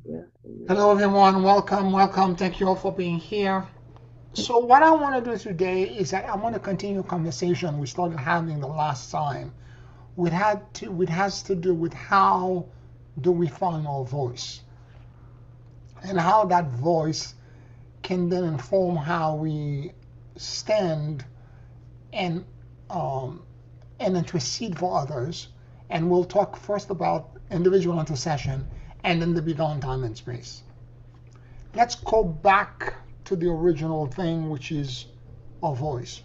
Yeah. Hello, everyone. Welcome. Thank you all for being here. So, what I want to do today is that I want to continue a conversation we started having the last time. It has to do with how do we find our voice and how that voice can then inform how we stand and um, and intercede for others. And we'll talk first about individual intercession and then the beyond time and space. Let's go back to the original thing, which is a voice.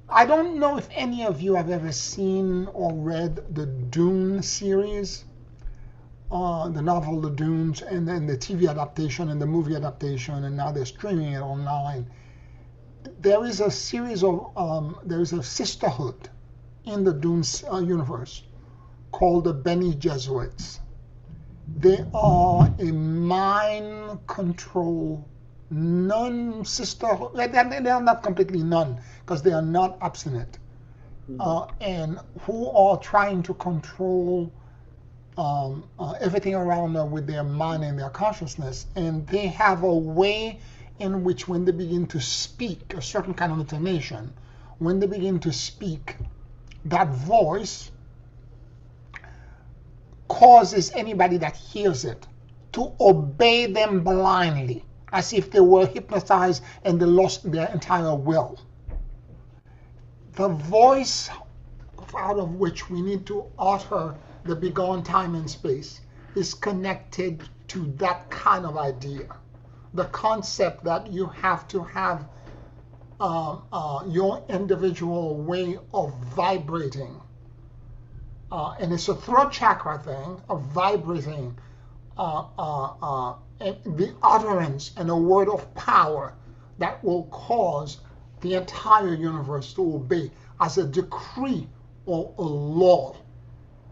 I don't know if any of you have ever seen or read the Dune series, the novel The Dunes, and then the TV adaptation and the movie adaptation, and now they're streaming it online. There is a series of, there is a sisterhood in the Dune universe called the Bene Gesserits. They are a mind control non-sisterhood. They are not completely none because they are not obstinate, and who are trying to control everything around them with their mind and their consciousness. And they have a way in which, when they begin to speak a certain kind of intonation, when they begin to speak, that voice causes anybody that hears it to obey them blindly, as if they were hypnotized and they lost their entire will. The voice out of which we need to utter the beyond time and space is connected to that kind of idea. The concept that you have to have your individual way of vibrating. And it's a throat chakra thing of vibrating the utterance and a word of power that will cause the entire universe to obey as a decree or a law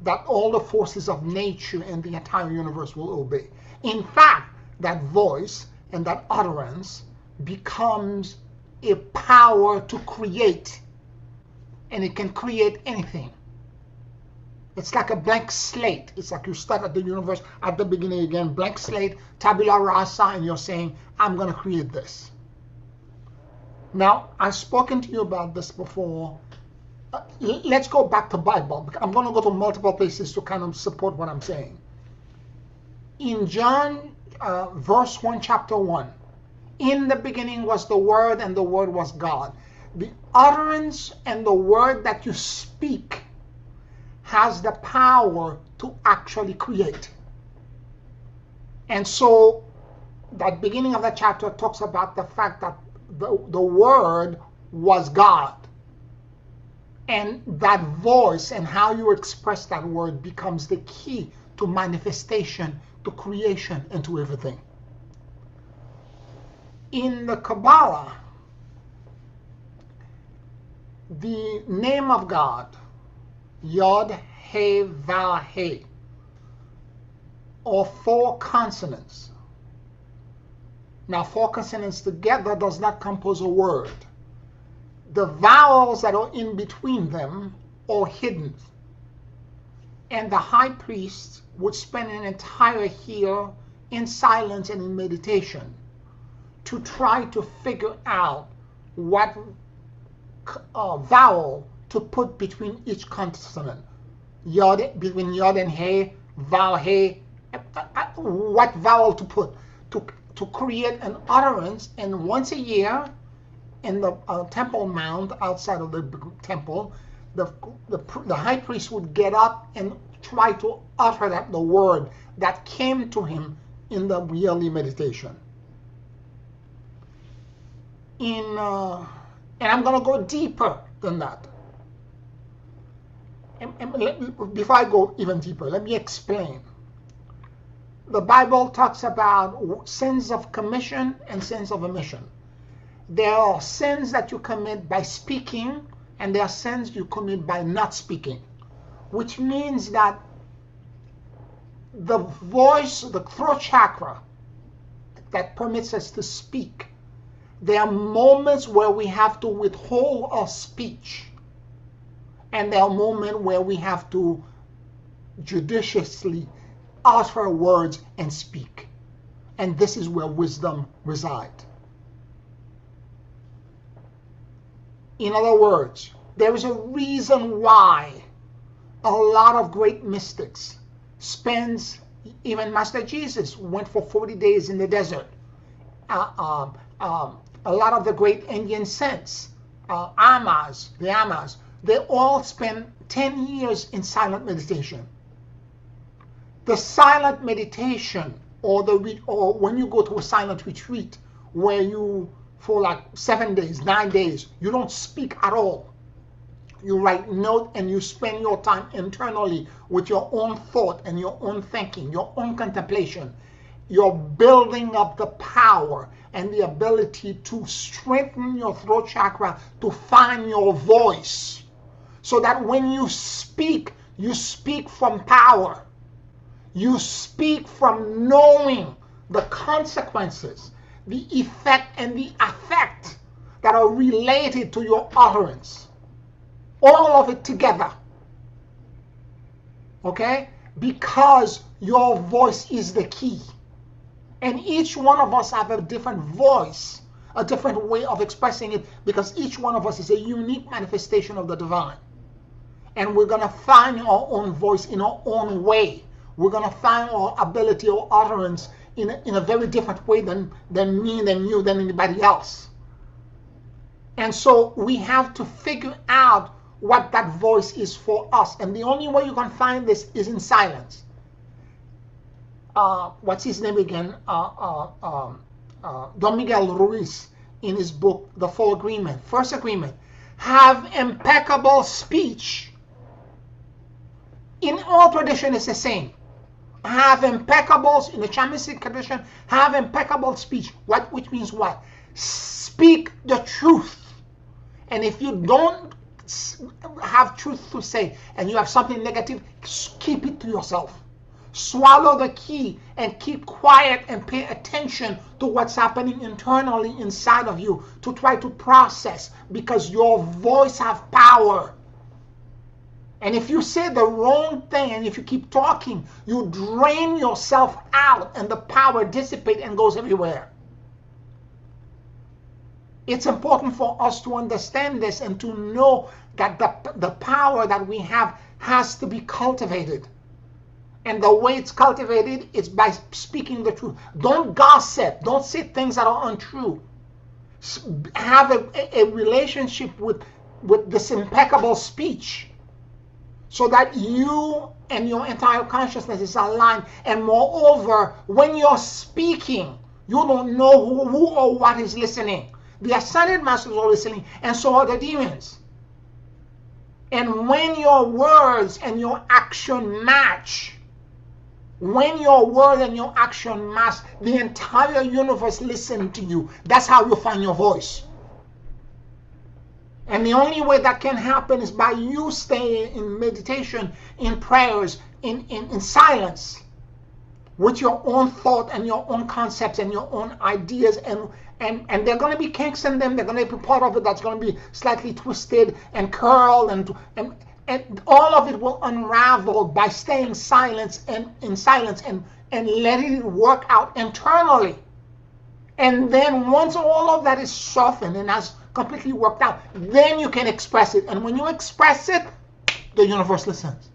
that all the forces of nature and the entire universe will obey. In fact, that voice and that utterance becomes a power to create, and it can create anything. It's like a blank slate. It's like you start at the universe at the beginning again, blank slate, tabula rasa, and you're saying, I'm going to create this. Now, I've spoken to you about this before. Let's go back to Bible. I'm going to go to multiple places to kind of support what I'm saying. In John, verse 1, chapter 1, in the beginning was the Word, and the Word was God. The utterance and the word that you speak has the power to actually create. And so that beginning of the chapter talks about the fact that the word was God. And that voice and how you express that word becomes the key to manifestation, to creation, and to everything. In the Kabbalah, the name of God, Yod, He, Vav, He, or 4 consonants. Now, 4 consonants together does not compose a word. The vowels that are in between them are hidden. And the high priest would spend an entire year in silence and in meditation to try to figure out what vowel to put between each consonant. Yod, between Yod and He, Vav, He, what vowel to put to create an utterance. And once a year, in the Temple Mount outside of the temple, the high priest would get up and try to utter the word that came to him in the yearly meditation. And I'm going to go deeper than that. Before I go even deeper, let me explain. The Bible talks about sins of commission and sins of omission. There are sins that you commit by speaking, and there are sins you commit by not speaking, which means that the voice, the throat chakra that permits us to speak, there are moments where we have to withhold our speech, and there are moments where we have to judiciously utter words and speak. And this is where wisdom resides. In other words, there is a reason why a lot of great mystics spends, even Master Jesus went for 40 days in the desert. A lot of the great Indian saints, the Amas, they all spend 10 years in silent meditation. The silent meditation, or when you go to a silent retreat, where you, for like 7 days, 9 days, you don't speak at all. You write note and you spend your time internally with your own thought and your own thinking, your own contemplation. You're building up the power and the ability to strengthen your throat chakra, to find your voice, so that when you speak from power. You speak from knowing the consequences, the effect and the affect that are related to your utterance. All of it together. Okay? Because your voice is the key. And each one of us have a different voice, a different way of expressing it, because each one of us is a unique manifestation of the divine. And we're going to find our own voice in our own way. We're going to find our ability or utterance in a very different way than me, than you, than anybody else. And so we have to figure out what that voice is for us. And the only way you can find this is in silence. What's his name again? Don Miguel Ruiz, in his book, The Four Agreement. First agreement, have impeccable speech. In all tradition, it's the same. Have impeccables, in the shamanistic tradition, have impeccable speech. Which means what? Speak the truth. And if you don't have truth to say and you have something negative, keep it to yourself. Swallow the key and keep quiet and pay attention to what's happening internally inside of you to try to process, because your voice has power. And if you say the wrong thing and if you keep talking, you drain yourself out and the power dissipates and goes everywhere. It's important for us to understand this and to know that the power that we have has to be cultivated. And the way it's cultivated is by speaking the truth. Don't gossip. Don't say things that are untrue. Have a relationship with this impeccable speech, so that you and your entire consciousness is aligned. And moreover, when you're speaking, you don't know who or what is listening. The ascended masters are listening, and so are the demons. And when your words and your action match, when your word and your action match, the entire universe listens to you. That's how you find your voice. And the only way that can happen is by you staying in meditation, in prayers, in silence, with your own thought and your own concepts and your own ideas. And there are going to be kinks in them. They're going to be part of it that's going to be slightly twisted and curled. And all of it will unravel by staying silent and in silence and letting it work out internally. And then once all of that is softened and has completely worked out, then you can express it. And when you express it, the universe listens.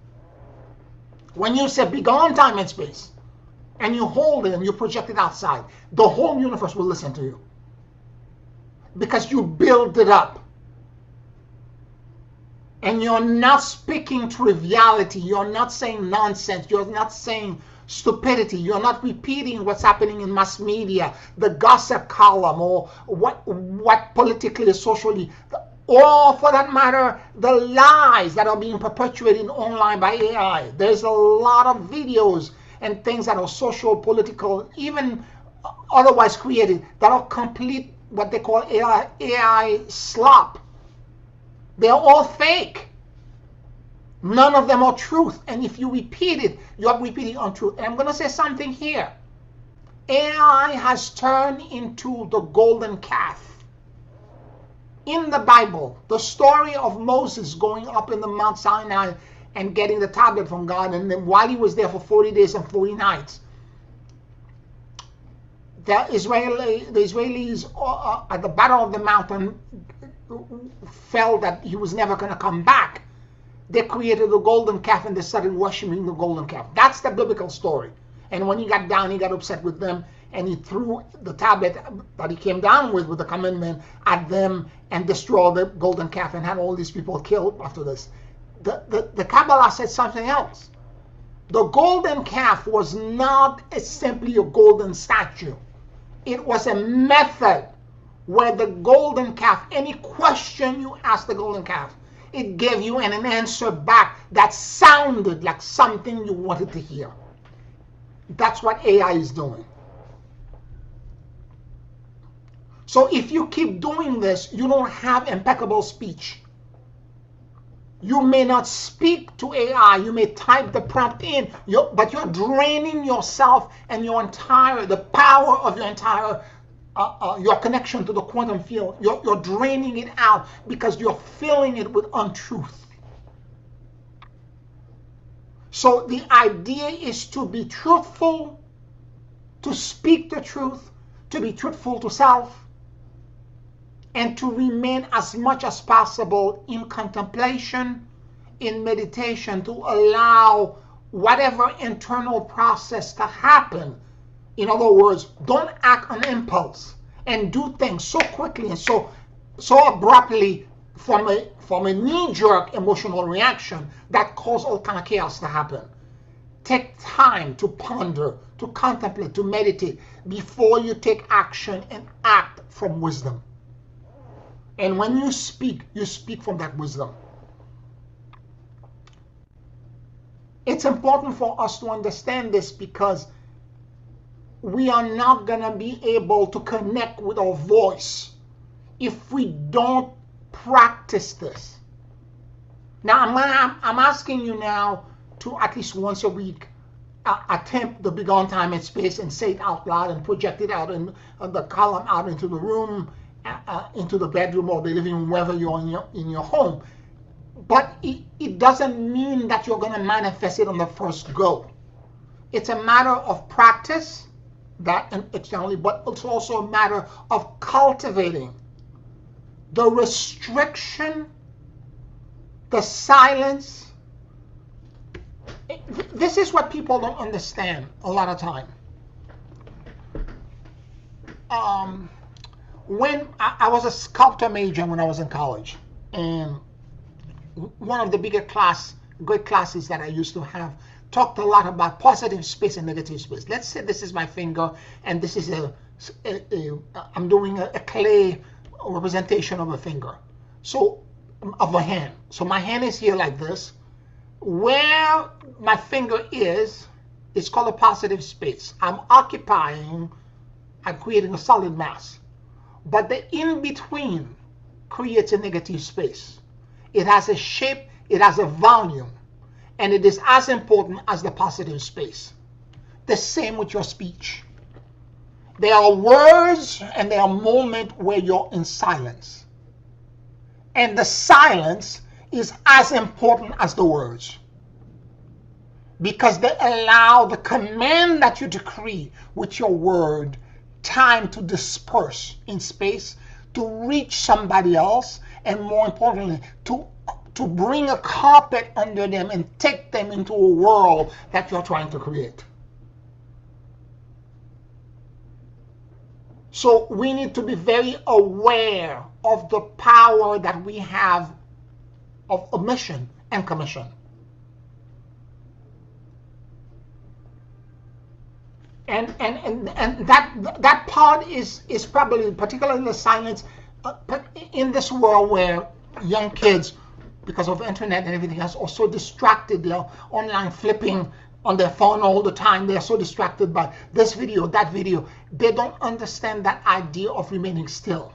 When you say begone time and space, and you hold it and you project it outside, the whole universe will listen to you. Because you build it up. And you're not speaking triviality. You're not saying nonsense. You're not saying stupidity. You're not repeating what's happening in mass media, the gossip column, or what politically and socially, or for that matter, the lies that are being perpetuated online by AI. There's a lot of videos and things that are social, political, even otherwise created, that are complete what they call AI slop. They're all fake. None of them are truth. And if you repeat it, you're repeating untruth. And I'm going to say something here. AI has turned into the golden calf. In the Bible, the story of Moses going up in the Mount Sinai and getting the tablet from God. And then while he was there for 40 days and 40 nights, the Israelis at the bottom of the mountain felt that he was never going to come back. They created a golden calf and they started worshiping the golden calf. That's the biblical story. And when he got down, he got upset with them, and he threw the tablet that he came down with the commandment at them and destroyed the golden calf and had all these people killed after this. The Kabbalah said something else. The golden calf was not simply a golden statue. It was a method where the golden calf, any question you asked the golden calf, it gave you an answer back that sounded like something you wanted to hear. That's what AI is doing. So if you keep doing this, you don't have impeccable speech. You may not speak to AI, you may type the prompt in, but you're draining yourself and the power of your entire, your connection to the quantum field. You're draining it out because you're filling it with untruth. So the idea is to be truthful, to speak the truth, to be truthful to self, and to remain as much as possible in contemplation, in meditation, to allow whatever internal process to happen. In other words, don't act on impulse and do things so quickly and so abruptly from a knee-jerk emotional reaction that cause all kind of chaos to happen. Take time to ponder, to contemplate, to meditate before you take action and act from wisdom. And when you speak from that wisdom. It's important for us to understand this because we are not going to be able to connect with our voice if we don't practice this. Now, I'm asking you now to at least once a week attempt the Beyond Time and Space and say it out loud and project it out in the column out into the room, into the bedroom or the living room, wherever you're in your home. But it doesn't mean that you're going to manifest it on the first go. It's a matter of practice, that and externally, but it's also a matter of cultivating the restriction, the silence. This is what people don't understand a lot of time. When I was a sculptor major when I was in college, and one of the great classes that I used to have talked a lot about positive space and negative space. Let's say this is my finger, and this is I'm doing a clay representation of a finger, so of a hand. So my hand is here like this. Where my finger is, it's called a positive space. I'm creating a solid mass. But the in-between creates a negative space. It has a shape, it has a volume, and it is as important as the positive space. The same with your speech. There are words and there are moments where you're in silence. And the silence is as important as the words. Because they allow the command that you decree with your word time to disperse in space, to reach somebody else, and more importantly, to bring a carpet under them and take them into a world that you're trying to create. So we need to be very aware of the power that we have of omission and commission. And that part is probably, particularly in the silence, but in this world where young kids, because of the internet and everything else, are so distracted. They're online flipping on their phone all the time. They're so distracted by this video, that video. They don't understand that idea of remaining still.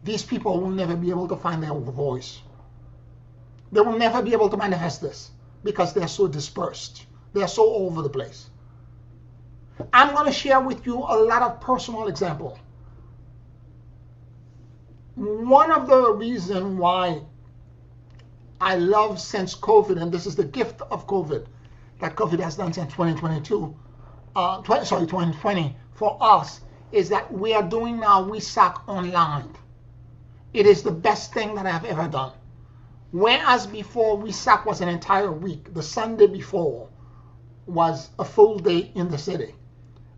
These people will never be able to find their voice. They will never be able to manifest this because they're so dispersed. They're so all over the place. I'm going to share with you a lot of personal examples. One of the reasons why I love since COVID, and this is the gift of COVID that COVID has done since 2022, 2020 for us, is that we are doing now WeSac online. It is the best thing that I've ever done. Whereas before, WeSac was an entire week. The Sunday before was a full day in the city.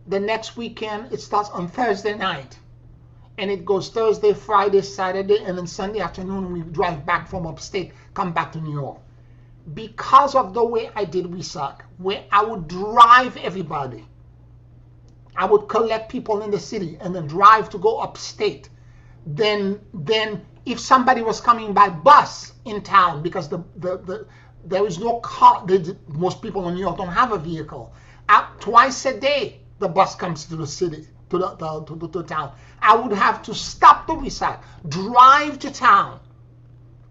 The next weekend, it starts on Thursday night. And it goes Thursday, Friday, Saturday, and then Sunday afternoon we drive back from upstate, come back to New York. Because of the way I did WeSac, where I would drive everybody, I would collect people in the city and then drive to go upstate. Then if somebody was coming by bus in town, because there is no car, most people in New York don't have a vehicle. Twice a day, the bus comes to the city, to the town. I would have to stop the WeSac, drive to town,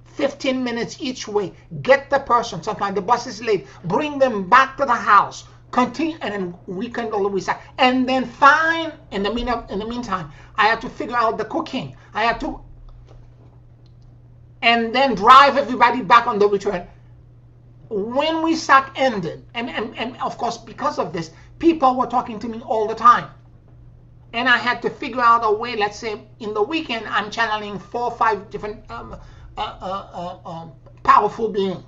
15 minutes each way, get the person, sometimes the bus is late, bring them back to the house, continue, and then rekindle the WeSac. And then find, in the meantime, I had to figure out the cooking. And then drive everybody back on the return. When WeSac ended, and of course because of this, people were talking to me all the time. And I had to figure out a way. Let's say in the weekend, I'm channeling 4 or 5 different powerful beings.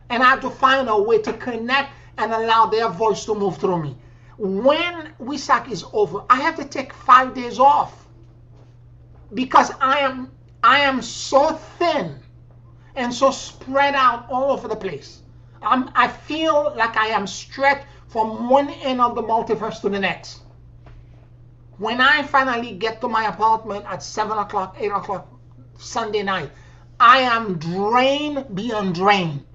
And I have to find a way to connect and allow their voice to move through me. When WeSac is over, I have to take 5 days off. Because I am so thin and so spread out all over the place. I feel like I am stretched from one end of the multiverse to the next. When I finally get to my apartment at 7 o'clock, 8 o'clock Sunday night, I am drained beyond drain.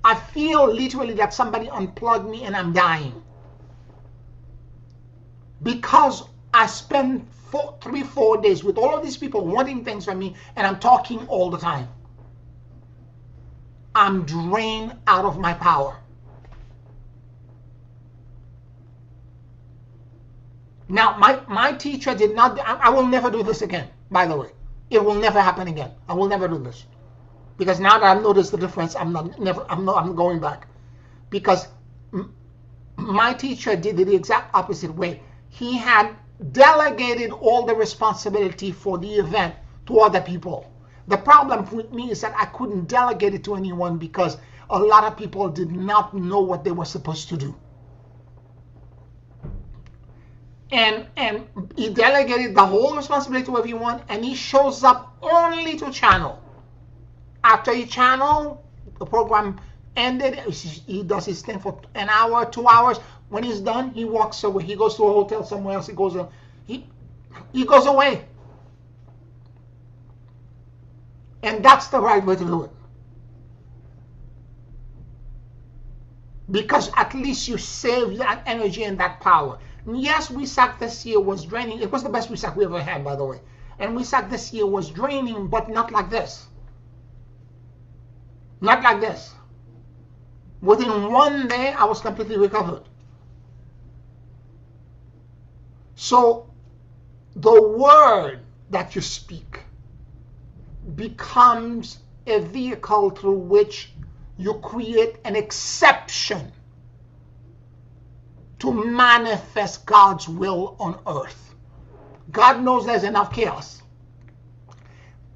I feel literally that somebody unplugged me and I'm dying. Because I spend 3-4 days with all of these people wanting things from me, and I'm talking all the time. I'm drained out of my power. Now, my teacher did not, I will never do this again, by the way. It will never happen again. I will never do this. Because now that I've noticed the difference, I'm not going back. Because my teacher did it the exact opposite way. He had delegated all the responsibility for the event to other people. The problem with me is that I couldn't delegate it to anyone because a lot of people did not know what they were supposed to do. And he delegated the whole responsibility to everyone, and he shows up only to channel. After he channel, the program ended. He does his thing for an hour, 2 hours. When he's done, he walks away. He goes to a hotel somewhere else. He goes away. And that's the right way to do it. Because at least you save that energy and that power. Yes, WeSac this year was draining. It was the best WeSac we ever had, by the way. And WeSac this year was draining, but not like this. Not like this. Within 1 day, I was completely recovered. So, the word that you speak becomes a vehicle through which you create an exception to manifest God's will on earth. God knows there's enough chaos.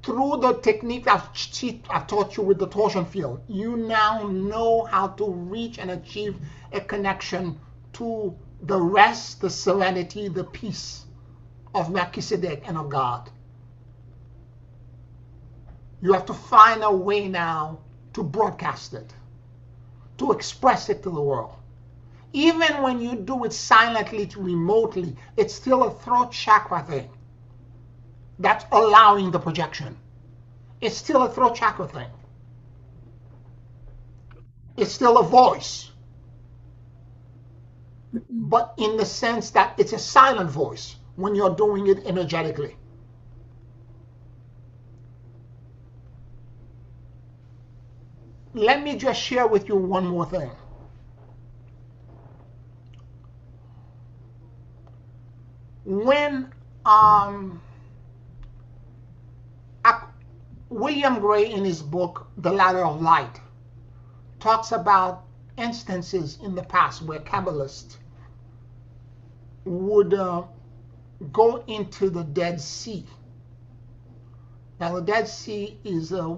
Through the technique I've taught you with the torsion field, you now know how to reach and achieve a connection to the rest, the serenity, the peace of Melchizedek and of God. You have to find a way now to broadcast it, to express it to the world. Even when you do it silently, remotely, it's still a throat chakra thing that's allowing the projection. It's still a throat chakra thing. It's still a voice. But in the sense that it's a silent voice when you're doing it energetically. Let me just share with you one more thing. William Gray, in his book, The Ladder of Light, talks about instances in the past where Kabbalists would go into the Dead Sea. Now, the Dead Sea is a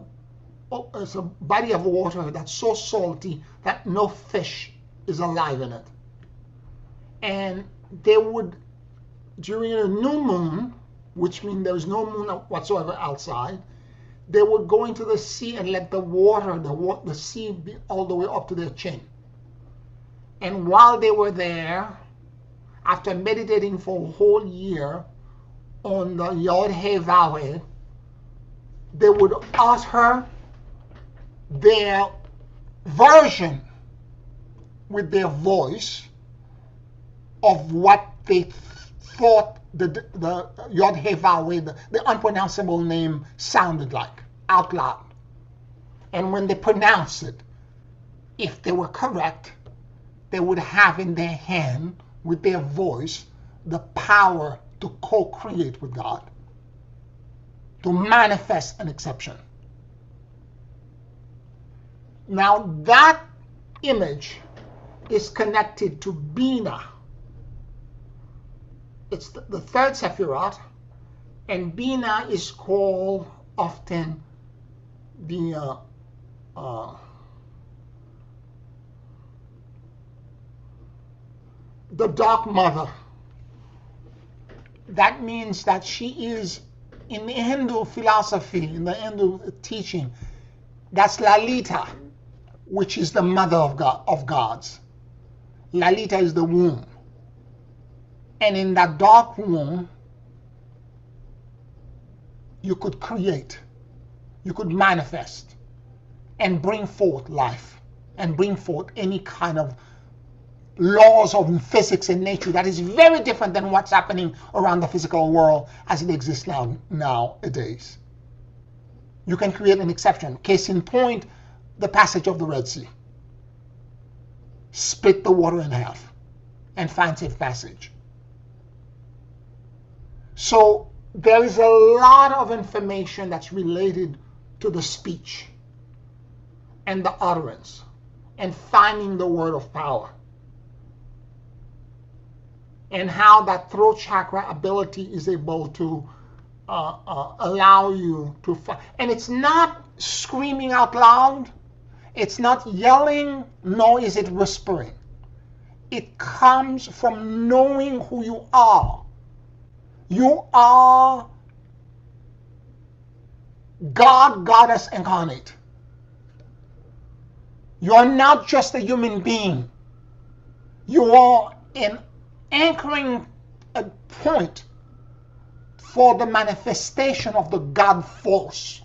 body of water that's so salty that no fish is alive in it. And they would, during a new moon, which means there is no moon whatsoever outside, they would go into the sea and let the water, the sea, be all the way up to their chin. And while they were there, after meditating for a whole year on the Yod-Heh Valley, they would utter their version with their voice of what they thought the Yod-Heh Valley, the unpronounceable name, sounded like, out loud. And when they pronounced it, if they were correct, they would have in their hand, with their voice, the power to co-create with God, to manifest an exception. Now that image is connected to Bina. It's the third Sephirot, and Bina is called often the Dark Mother. That means that she is, in the Hindu philosophy, in the Hindu teaching, that's Lalita, which is the mother of gods. Lalita is the womb. And in that dark womb, you could create, you could manifest, and bring forth life, and bring forth any kind of laws of physics and nature that is very different than what's happening around the physical world as it exists nowadays. You can create an exception. Case in point, the passage of the Red Sea. Split the water in half and find safe passage. So there is a lot of information that's related to the speech and the utterance and finding the word of power, and how that throat chakra ability is able to allow you to find. And it's not screaming out loud, it's not yelling, nor is it whispering. It comes from knowing who you are. You are God, Goddess incarnate. You are not just a human being. You are an anchoring a point for the manifestation of the God force.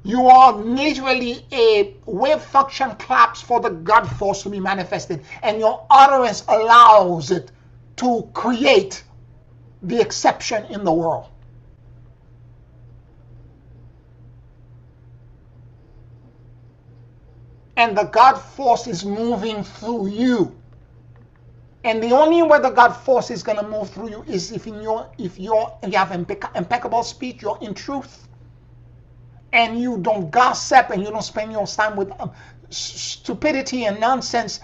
You are literally a wave function claps for the God force to be manifested, and your utterance allows it to create the exception in the world. And the God force is moving through you. And the only way the God force is going to move through you is if you have impeccable speech, you're in truth, and you don't gossip, and you don't spend your time with stupidity and nonsense,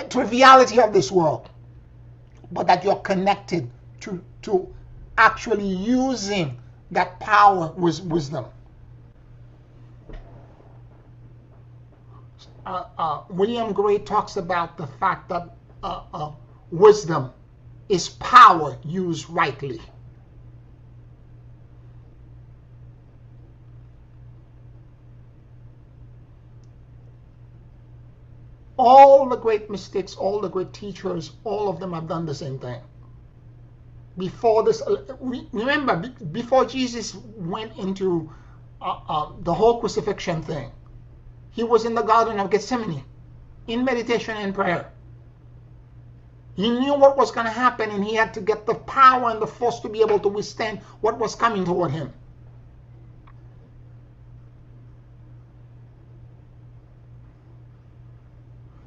triviality of this world, but that you're connected to actually using that power with wisdom. William Gray talks about the fact that wisdom is power used rightly. All the great mystics, all the great teachers, all of them have done the same thing. Before this, remember, before Jesus went into the whole crucifixion thing, he was in the Garden of Gethsemane, in meditation and prayer. He knew what was going to happen, and he had to get the power and the force to be able to withstand what was coming toward him.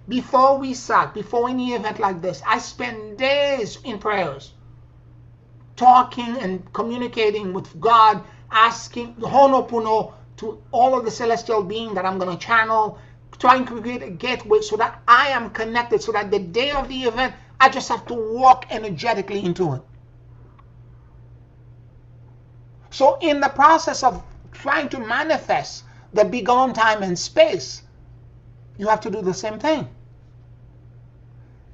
Before any event like this, I spend days in prayers, talking and communicating with God, asking Ho'oponopono to all of the celestial beings that I'm going to channel, trying to create a gateway so that I am connected, so that the day of the event, I just have to walk energetically into it. So in the process of trying to manifest the beyond time and space, you have to do the same thing.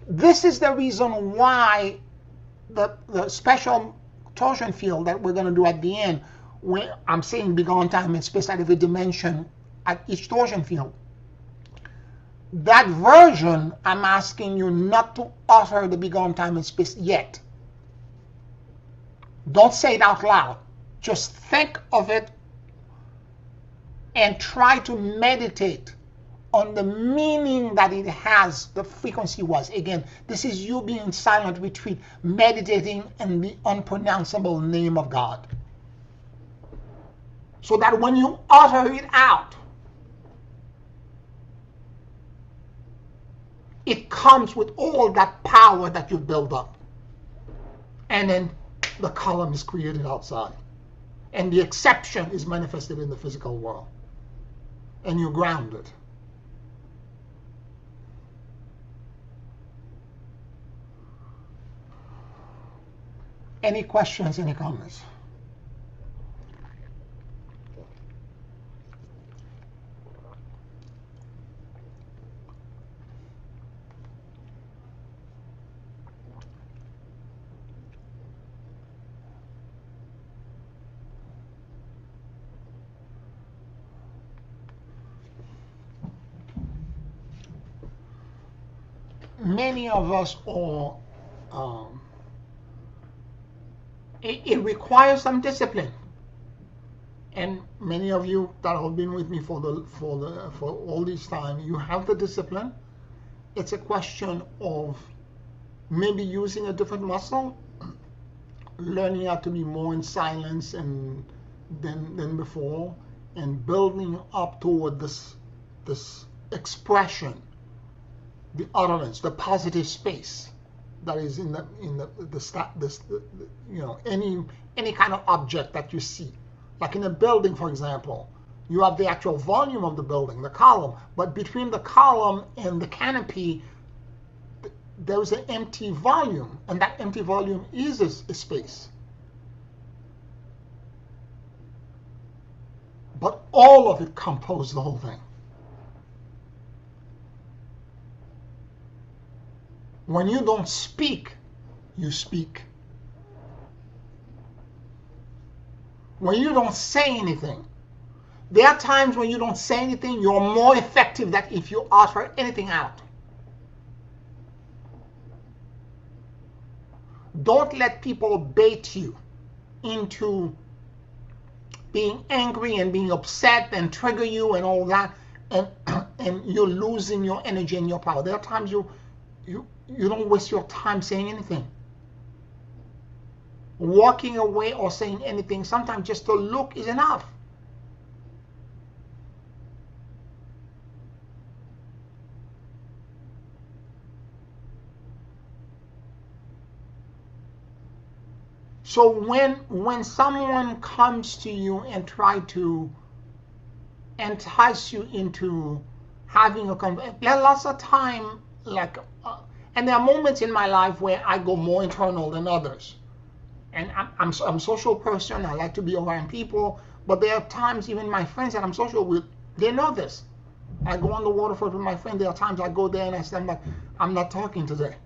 This is the reason why the special torsion field that we're going to do at the end, where I'm saying beyond time and space at every dimension at each torsion field. That version, I'm asking you not to utter the beyond time and space yet. Don't say it out loud. Just think of it and try to meditate on the meaning that it has, the frequency was. Again, this is you being in silent retreat, meditating in the unpronounceable name of God. So that when you utter it out, it comes with all that power that you build up. And then the column is created outside. And the exception is manifested in the physical world. And you're grounded. Any questions, any comments? Many of us are, it requires some discipline, and many of you that have been with me for all this time, you have the discipline. It's a question of maybe using a different muscle, learning how to be more in silence than before, and building up toward this expression, the utterance, the positive space that is in the you know, any kind of object that you see. Like in a building, for example, you have the actual volume of the building, the column, but between the column and the canopy, there's an empty volume, and that empty volume is a space. But all of it composes the whole thing. When you don't speak, you speak. When you don't say anything, there are times when you don't say anything, you're more effective than if you utter anything out. Don't let people bait you into being angry and being upset and trigger you and all that, and you're losing your energy and your power. There are times you don't waste your time saying anything. Walking away or saying anything, sometimes just to look is enough. So when someone comes to you and try to entice you into having a conversation, there are lots of time, like, and there are moments in my life where I go more internal than others. And I'm a social person. I like to be around people. But there are times, even my friends that I'm social with, they know this. I go on the waterfront with my friend. There are times I go there and I say, I'm not talking today.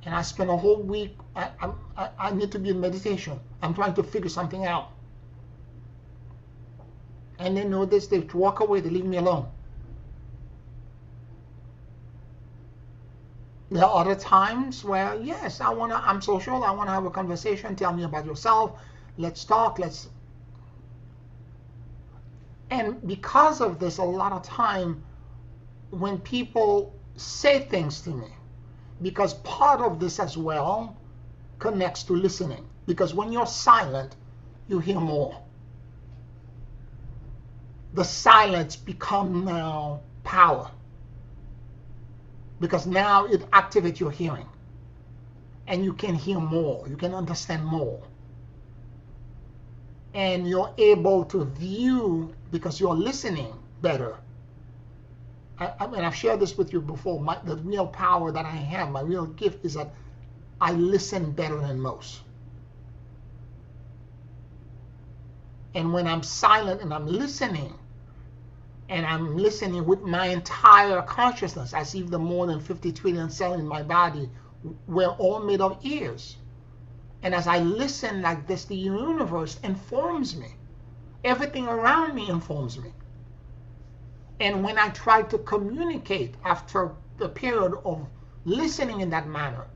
And I spend a whole week, I need to be in meditation. I'm trying to figure something out. And they know this, they walk away, they leave me alone. There are other times where, yes, I'm social, I want to have a conversation, tell me about yourself, let's talk, And because of this, a lot of time, when people say things to me, because part of this as well connects to listening. Because when you're silent, you hear more. The silence becomes now power. Because now it activates your hearing. and you can hear more, you can understand more. And you're able to view, because you're listening better. I mean, I've shared this with you before. The real power that I have, my real gift is that I listen better than most. And when I'm silent and I'm listening with my entire consciousness, as if the more than 50 trillion cells in my body were all made of ears. And as I listen like this, the universe informs me. Everything around me informs me. And when I try to communicate after the period of listening in that manner,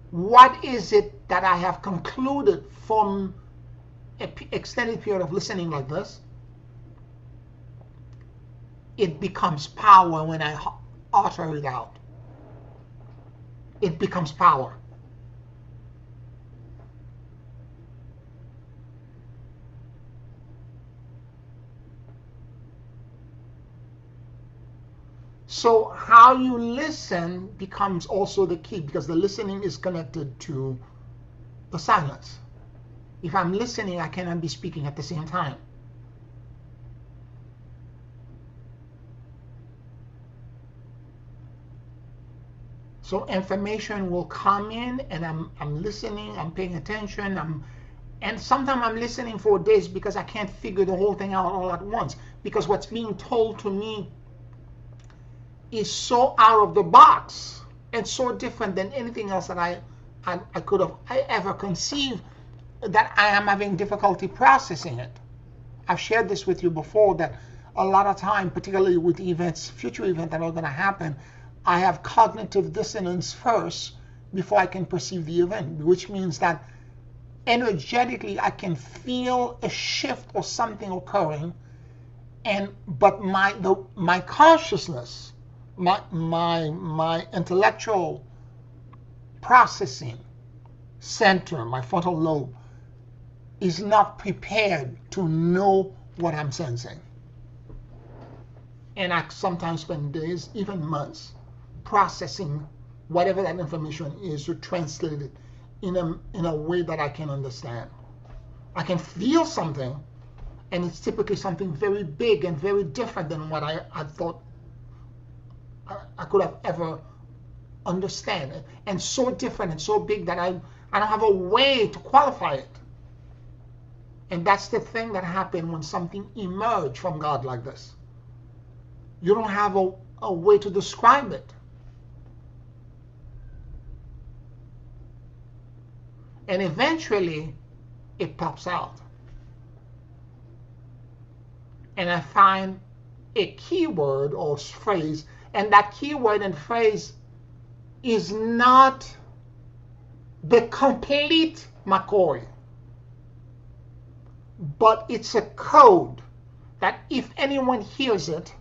what is it that I have concluded from an extended period of listening like this? It becomes power when I utter it out. It becomes power. So how you listen becomes also the key, because the listening is connected to the silence. If I'm listening, I cannot be speaking at the same time. So information will come in, and I'm listening, I'm paying attention, and sometimes I'm listening for days because I can't figure the whole thing out all at once, because what's being told to me is so out of the box and so different than anything else that I could have ever conceived, that I am having difficulty processing it. I've shared this with you before, that a lot of time, particularly with events, future events that are going to happen, I have cognitive dissonance first before I can perceive the event, which means that energetically I can feel a shift or something occurring, but my consciousness, my intellectual processing center, my frontal lobe, is not prepared to know what I'm sensing. And I sometimes spend days, even months, processing whatever that information is, to translate it in a way that I can understand. I can feel something, and it's typically something very big and very different than what I thought I could have ever understand, and so different and so big that I don't have a way to qualify it. And that's the thing that happened when something emerged from God like this. You don't have a way to describe it. And eventually, it pops out. And I find a keyword or phrase, and that keyword and phrase is not the complete McCoy, but it's a code that if anyone hears it,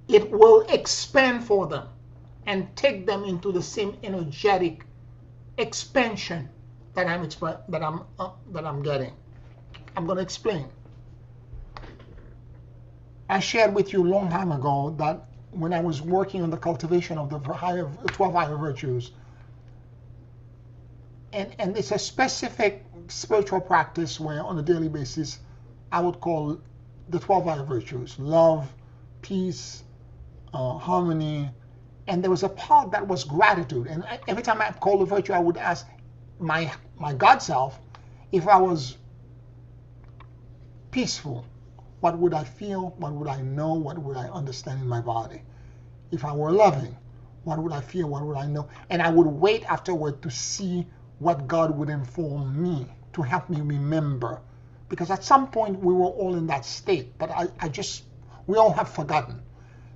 it will expand for them and take them into the same energetic expansion that I'm getting. I'm going to explain. I shared with you a long time ago that when I was working on the cultivation of the 12 higher virtues, and it's a specific spiritual practice where on a daily basis I would call the 12 higher virtues: love, peace, harmony, and there was a part that was gratitude. And every time I called a virtue, I would ask my God self, if I was peaceful, what would I feel? What would I know? What would I understand in my body? If I were loving, what would I feel? What would I know? And I would wait afterward to see what God would inform me to help me remember. Because at some point we were all in that state, but we all have forgotten.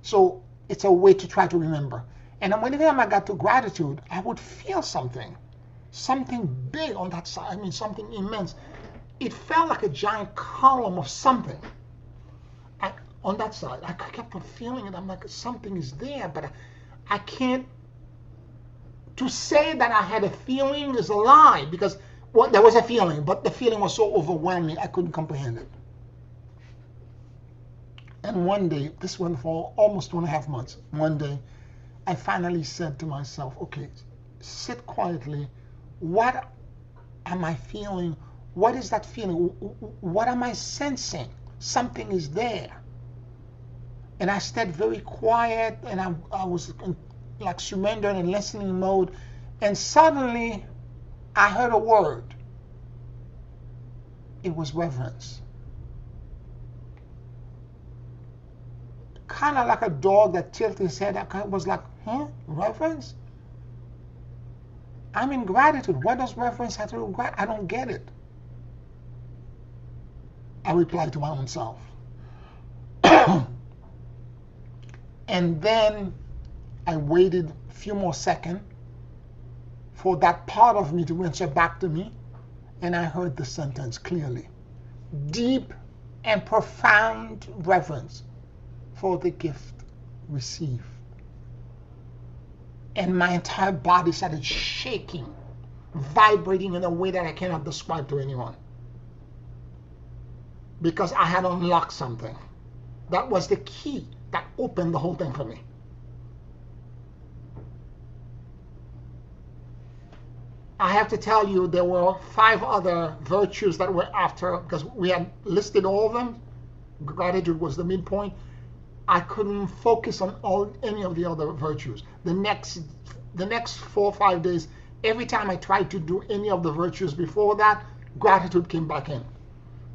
So it's a way to try to remember. And whenever I got to gratitude, I would feel something big on that side. I mean, something immense. It felt like a giant column of something on that side. I kept on feeling it. I'm like, something is there, but I can't. To say that I had a feeling is a lie, because there was a feeling, but the feeling was so overwhelming I couldn't comprehend it. And one day, this went for almost 2.5 months, one day, I finally said to myself, okay, sit quietly. What am I feeling? What is that feeling? What am I sensing? Something is there. And I stayed very quiet, and I was in, like, surrendered and listening mode. And suddenly, I heard a word. It was reverence. Kind of like a dog that tilted his head. I was like, huh? Reverence? I'm in gratitude. What does reverence have to do with gratitude? I don't get it. I replied to my own self. And then I waited a few more seconds for that part of me to answer back to me, and I heard the sentence clearly. Deep and profound reverence for the gift received. And my entire body started shaking, vibrating in a way that I cannot describe to anyone. Because I had unlocked something. That was the key that opened the whole thing for me. I have to tell you, there were 5 other virtues that were after, because we had listed all of them. Gratitude was the midpoint. I couldn't focus on any of the other virtues. The next 4 or 5 days, every time I tried to do any of the virtues before that, gratitude came back in,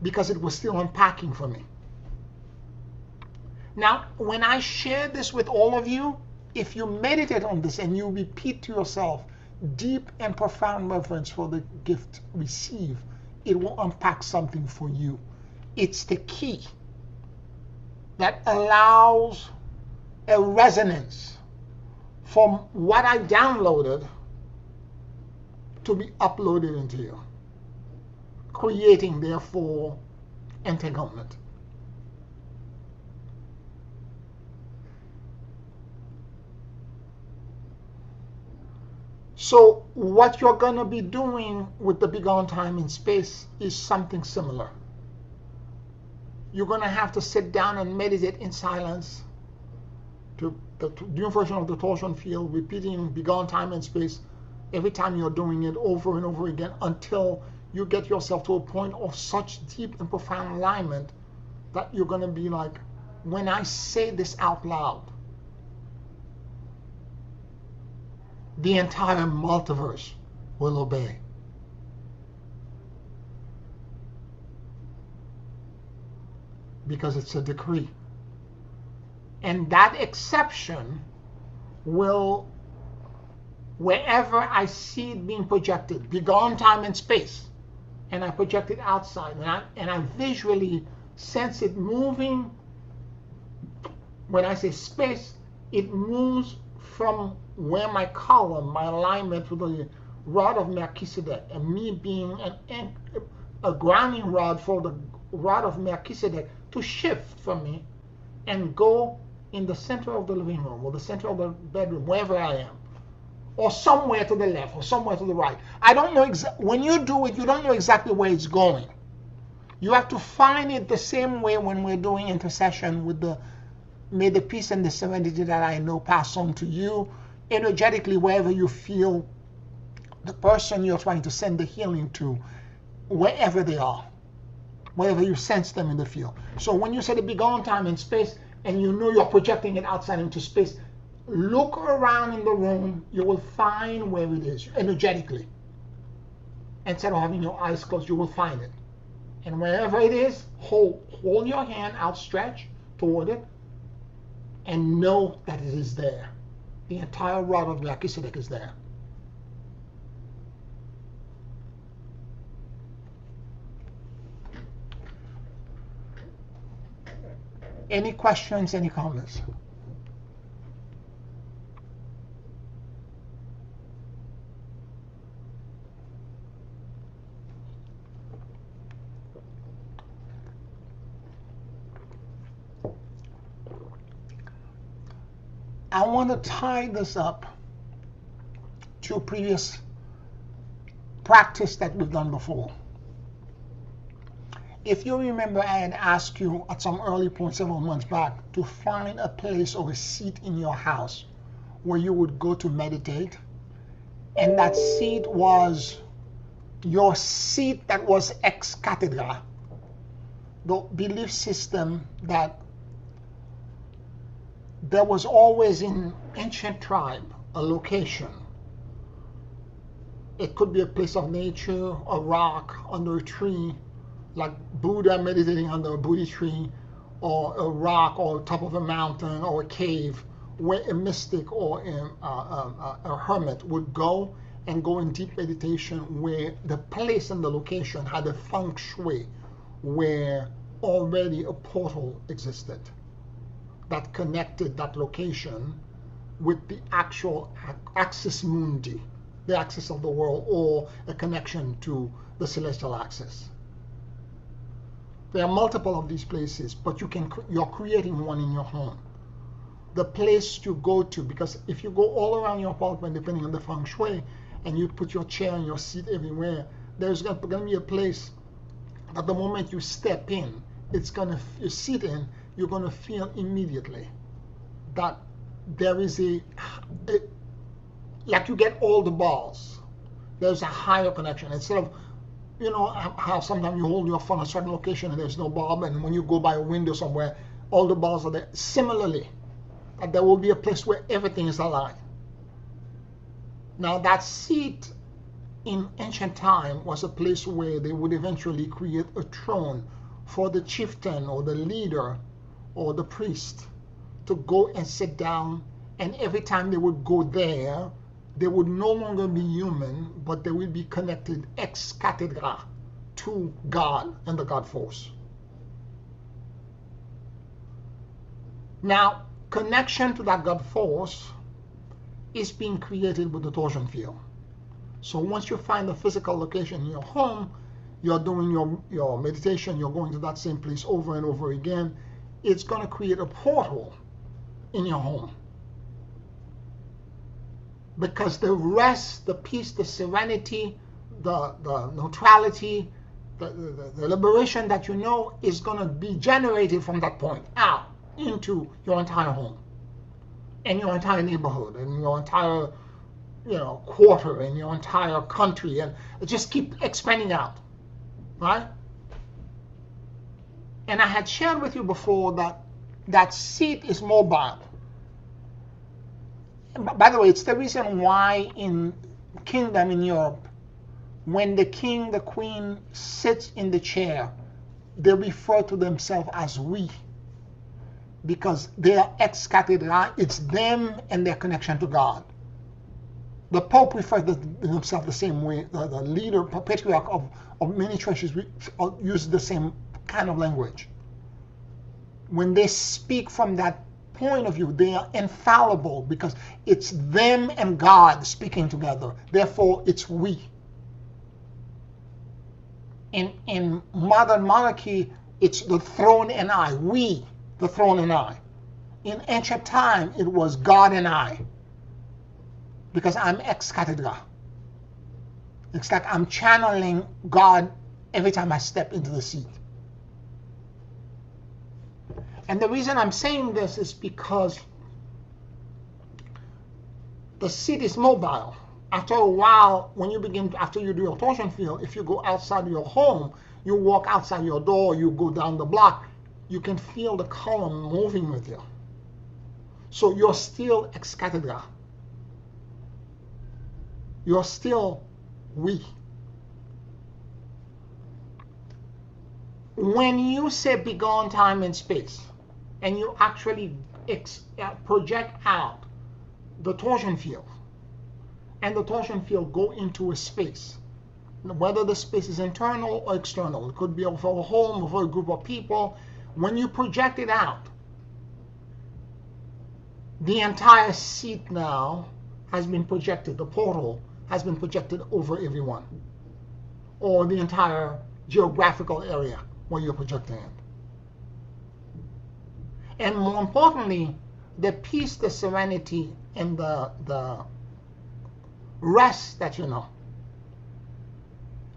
because it was still unpacking for me. Now, when I share this with all of you, if you meditate on this and you repeat to yourself, deep and profound reverence for the gift received, it will unpack something for you. It's the key that allows a resonance from what I downloaded to be uploaded into you, creating, therefore, entanglement. So what you're going to be doing with the Beyond Time and Space is something similar. You're going to have to sit down and meditate in silence to the new version of the torsion field, repeating Beyond Time and Space every time you're doing it over and over again until you get yourself to a point of such deep and profound alignment that you're going to be like, when I say this out loud, the entire multiverse will obey. Because it's a decree. And that exception will, wherever I see it being projected, beyond time and space, and I project it outside, and I visually sense it moving. When I say space, it moves from where my column, my alignment with the rod of Melchizedek, and me being a grounding rod for the rod of Melchizedek, to shift from me and go in the center of the living room or the center of the bedroom, wherever I am, or somewhere to the left or somewhere to the right. I don't know when you do it, you don't know exactly where it's going. You have to find it the same way when we're doing intercession with the may the peace and the serenity that I know pass on to you energetically, wherever you feel the person you're trying to send the healing to, wherever they are, wherever you sense them in the field. So when you say the beyond time and space, and you know you're projecting it outside into space, look around in the room. You will find where it is energetically. Instead of having your eyes closed, you will find it. And wherever it is, hold your hand outstretched toward it, and know that it is there. The entire rod of Melchizedek is there. Any questions, any comments? I want to tie this up to a previous practice that we've done before. If you remember, I had asked you at some early point several months back to find a place or a seat in your house where you would go to meditate, and that seat was your seat that was ex cathedra, the belief system that there was always in ancient tribe a location. It could be a place of nature, a rock, under a tree, like Buddha meditating under a Bodhi tree, or a rock, or top of a mountain, or a cave, where a mystic or a hermit would go and go in deep meditation, where the place and the location had a feng shui, where already a portal existed that connected that location with the actual axis mundi, the axis of the world, or a connection to the celestial axis. There are multiple of these places, but you're creating one in your home. The place you go to, because if you go all around your apartment, depending on the feng shui, and you put your chair and your seat everywhere, there's going to be a place that the moment you step in, you sit in, you're going to feel immediately that there is like you get all the balls. There's a higher connection. Instead of, you know, how sometimes you hold your phone at a certain location and there's no bulb, and when you go by a window somewhere, all the balls are there. Similarly, that there will be a place where everything is aligned. Now, that seat in ancient time was a place where they would eventually create a throne for the chieftain or the leader or the priest to go and sit down, and every time they would go there, they would no longer be human, but they would be connected ex cathedra to God and the God force. Now, connection to that God force is being created with the torsion field. So once you find the physical location in your home, you're doing your meditation, you're going to that same place over and over again, it's going to create a portal in your home. Because the rest, the peace, the serenity, the neutrality, the liberation that you know is going to be generated from that point out into your entire home and your entire neighborhood and your entire, you know, quarter and your entire country, and just keep expanding out, right? And I had shared with you before that that seat is mobile. By the way, it's the reason why in kingdom in Europe, when the king, the queen sits in the chair, they refer to themselves as we, because they are ex cathedra. It's them and their connection to God. The Pope refers to himself the same way. The leader, patriarch of many churches use the same kind of language. When they speak from that point of view, they are infallible because it's them and God speaking together. Therefore, it's we. In modern monarchy, it's the throne and I. We, the throne and I. In ancient time, it was God and I. Because I'm ex cathedra. It's like I'm channeling God every time I step into the seat. And the reason I'm saying this is because the seat is mobile. After a while, when you begin, after you do your torsion field, if you go outside your home, you walk outside your door, you go down the block, you can feel the column moving with you. So you're still ex cathedra. You're still we. When you say begone time and space, and you actually project out the torsion field, and the torsion field go into a space, whether the space is internal or external, it could be over a home, over a group of people. When you project it out, the entire seat now has been projected, the portal has been projected over everyone, or the entire geographical area where you're projecting it. And more importantly, the peace, the serenity, and the rest that you know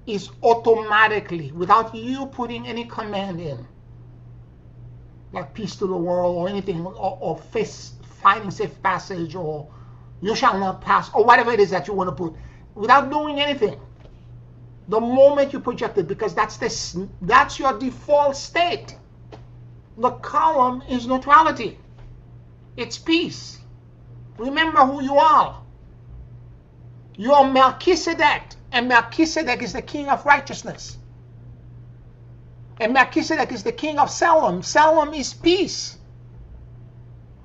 is automatically, without you putting any command in, like peace to the world or anything, or finding safe passage, or you shall not pass, or whatever it is that you want to put, without doing anything. The moment you project it, because that's your default state. The column is neutrality. It's peace. Remember who you are. You are Melchizedek, and Melchizedek is the king of righteousness. And Melchizedek is the king of Salem. Salem is peace.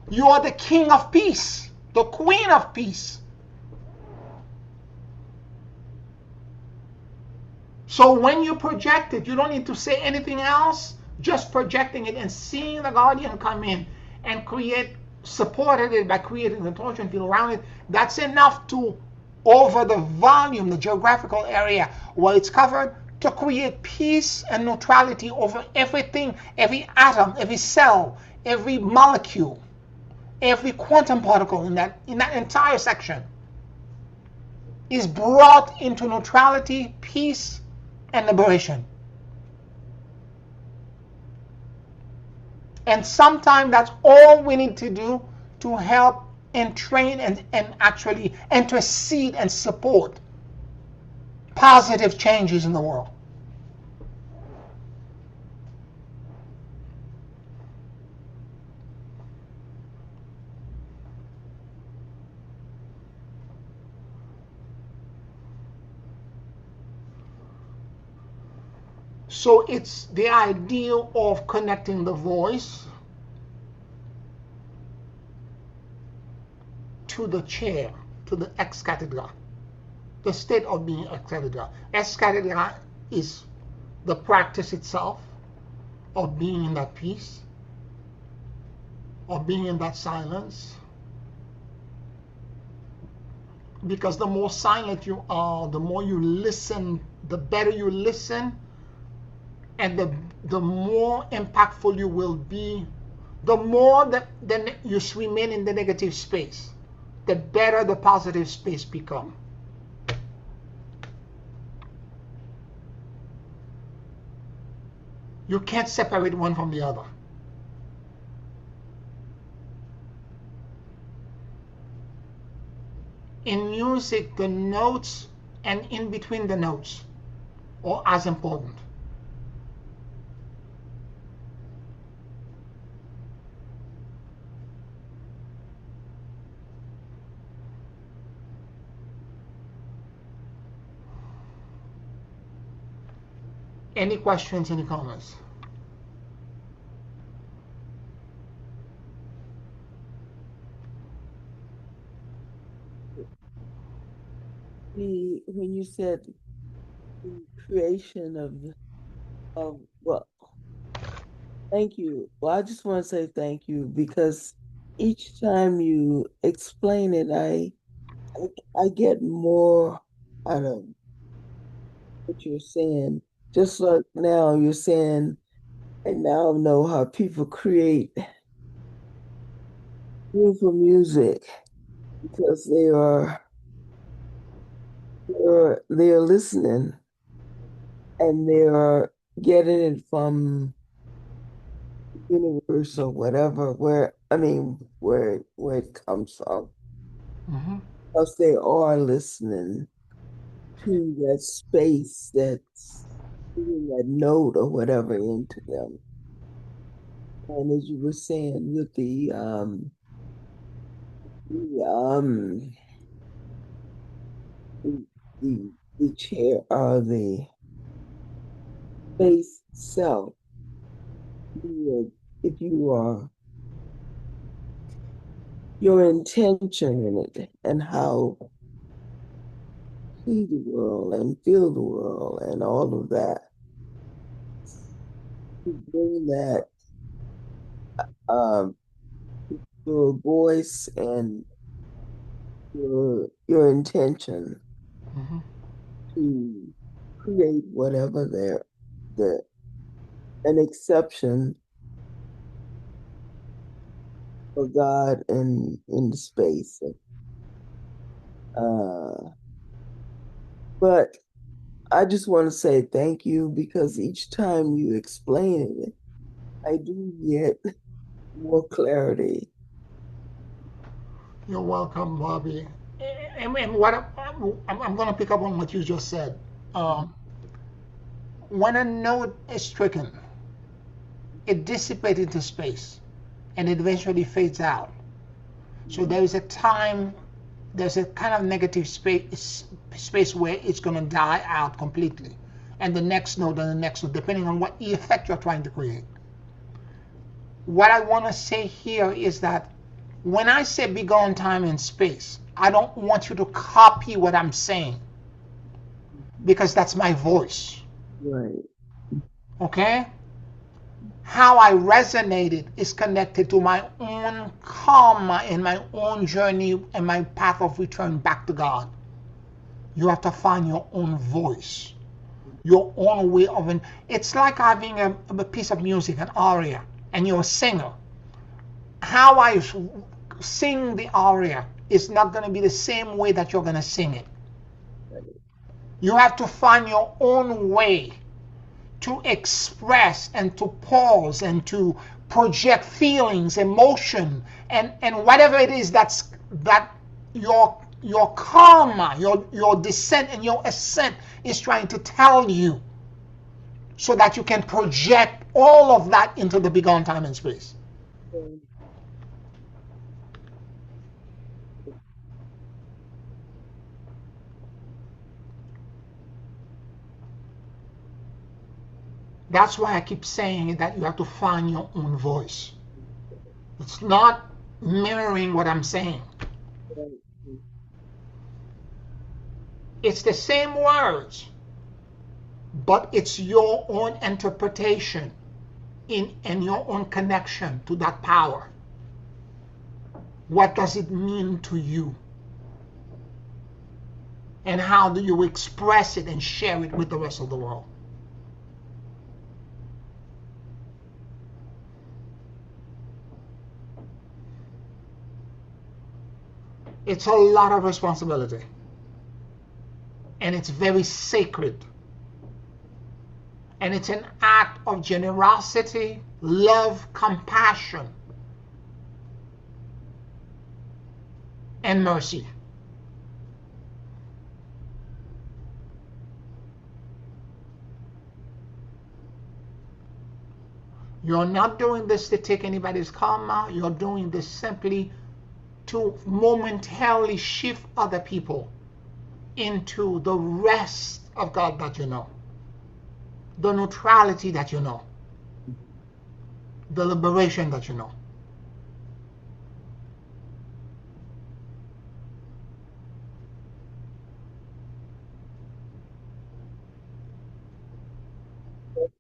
You are the king of peace, the queen of peace. So when you project it, you don't need to say anything else, just projecting it and seeing the guardian come in and supported it by creating the torsion field around it. That's enough to, over the volume, the geographical area where it's covered, to create peace and neutrality over everything, every atom, every cell, every molecule, every quantum particle in that entire section is brought into neutrality, peace, and liberation. And sometimes that's all we need to do to help and train and actually intercede and support positive changes in the world. So it's the idea of connecting the voice to the chair, to the ex cathedra, the state of being ex cathedra. Ex cathedra is the practice itself of being in that peace, of being in that silence. Because the more silent you are, the more you listen, the better you listen, and the more impactful you will be. The more that you remain in the negative space, the better the positive space become. You can't separate one from the other. In music, the notes and in between the notes are as important. Any questions, any comments? When you said the creation of well, thank you. Well, I just want to say thank you because each time you explain it, I get more out of what you're saying. Just like now you're saying, and now I know how people create beautiful music because they are listening and they are getting it from the universe or whatever, where it comes from. Mm-hmm. Because they are listening to that space that's giving that note or whatever into them. And as you were saying with the the the chair or the space itself, if you are your intention in it and how see the world and feel the world and all of that, to bring that um your voice and your intention Mm-hmm. to create whatever the an exception for God in the space. Uh, but I just want to say thank you because each time you explain it, I do get more clarity. You're welcome, Bobby. And what I'm going to pick up on what you just said. Um, when a node is stricken, it dissipates into space and it eventually fades out. So there is a time, there's a kind of negative space where it's going to die out completely. And the next node and the next node, depending on what effect you're trying to create. What I want to say here is that when I say bigger on time and space, I don't want you to copy what I'm saying because that's my voice. Right. Okay? How I resonated is connected to my own karma and my own journey and my path of return back to God. You have to find your own voice, your own way of it. It's like having a piece of music, an aria, and you're a singer. How I sing the aria is not going to be the same way that you're going to sing it. You have to find your own way to express and to pause and to project feelings, emotion, and whatever it is that your karma, your descent and your ascent is trying to tell you, so that you can project all of that into the beyond time and space. That's why I keep saying that you have to find your own voice. It's not mirroring what I'm saying. It's the same words, but it's your own interpretation and your own connection to that power. What does it mean to you? And how do you express it and share it with the rest of the world? It's a lot of responsibility. And it's very sacred. And it's an act of generosity, love, compassion, and mercy. You're not doing this to take anybody's karma. You're doing this simply to momentarily shift other people into the rest of God that you know, the neutrality that you know, the liberation that you know.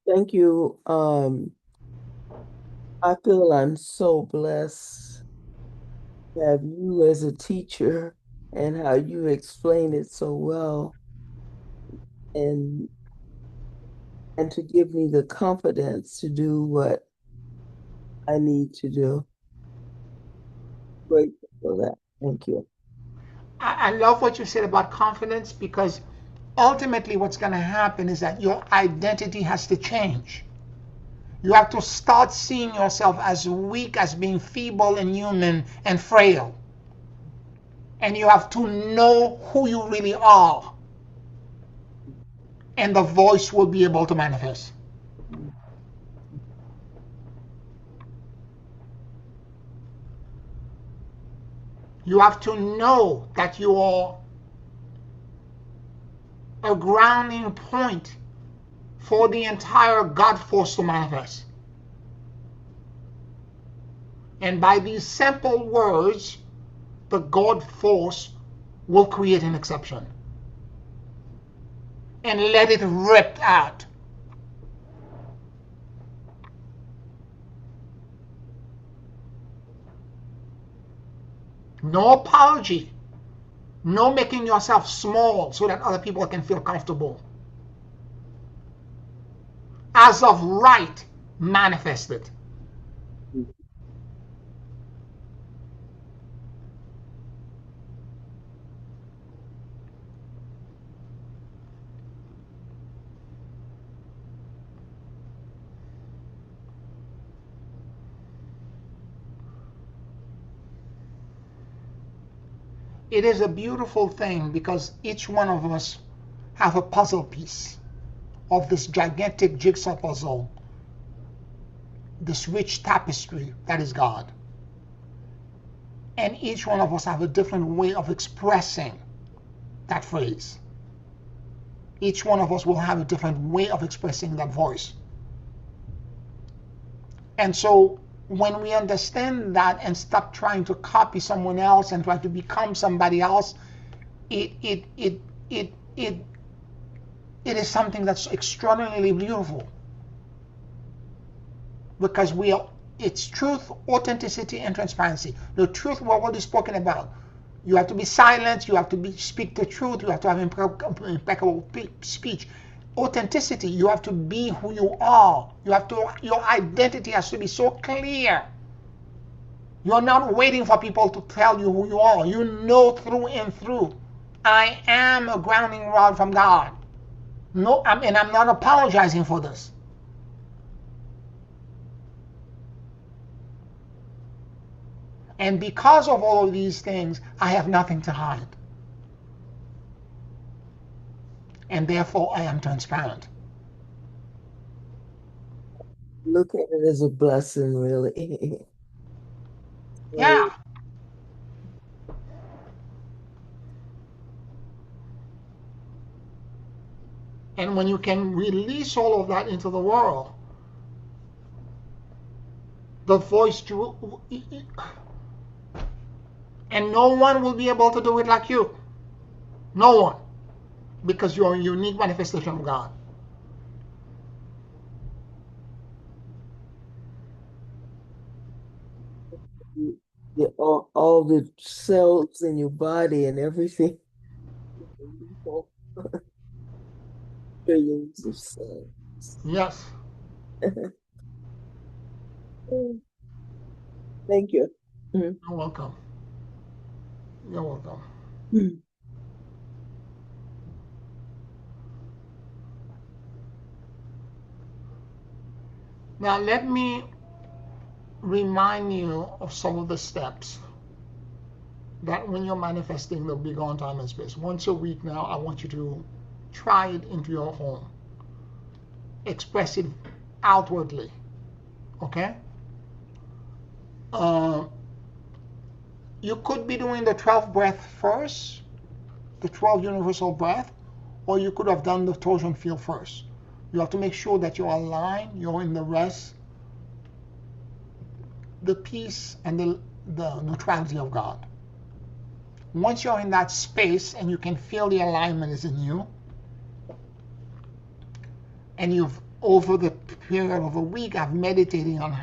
Thank you. I feel I'm so blessed to have you as a teacher and how you explain it so well and and to give me the confidence to do what I need to do. Grateful for that. Thank you. I love what you said about confidence, because ultimately what's going to happen is that your identity has to change. You have to start seeing yourself as weak, as being feeble and human and frail. And you have to know who you really are. And the voice will be able to manifest. You have to know that you are a grounding point for the entire God force to manifest. And by these simple words, the God force will create an exception. And let it rip out. No apology. No making yourself small so that other people can feel comfortable. As of right, manifest it. it is a beautiful thing because each one of us have a puzzle piece of this gigantic jigsaw puzzle, this rich tapestry that is God. And each one of us have a different way of expressing that phrase. Each one of us will have a different way of expressing that voice. And so when we understand that and stop trying to copy someone else and try to become somebody else, it it it it it, it is something that's extraordinarily beautiful. Because it's truth, authenticity, and transparency. The truth we're already spoken about. You have to be silent, you have to speak the truth, you have to have impeccable speech. Authenticity, you have to be who you are. Your identity has to be so clear. You're not waiting for people to tell you who you are. You know through and through. I am a grounding rod from God. No, and I'm not apologizing for this. And because of all of these things, I have nothing to hide. And therefore, I am transparent. Look at it as a blessing, really. Yeah. So And when you can release all of that into the world, the voice, and no one will be able to do it like you. No one. Because you're a unique manifestation of God. all the cells in your body and everything, trillions of cells. Yes. Thank you. Mhm. You're welcome. You're welcome. Now, let me remind you of some of the steps that when you're manifesting the big on time and space. Once a week now, I want you to try it into your home. Express it outwardly. Okay? Uh, you could be doing the 12 breath first, the 12 universal breath, or you could have done the torsion field first. You have to make sure that you're aligned, you're in the rest, the peace, and the neutrality of God. Once you're in that space and you can feel the alignment is in you, and you've, over the period of a week, I've meditating on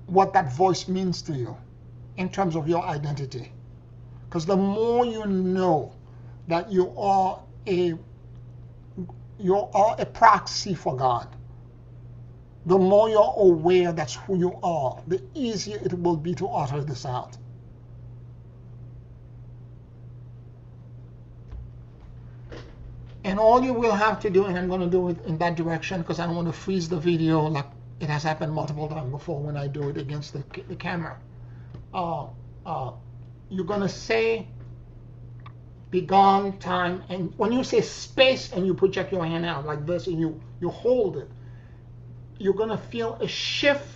what that voice means to you in terms of your identity. Because the more you know that you are a proxy for God, the more you're aware that's who you are, the easier it will be to utter this out. And all you will have to do, and I'm going to do it in that direction because I don't want to freeze the video like it has happened multiple times before when I do it against the camera. Uh, uh, you're going to say, be gone, time, and when you say space and you project your hand out like this and you hold it, you're going to feel a shift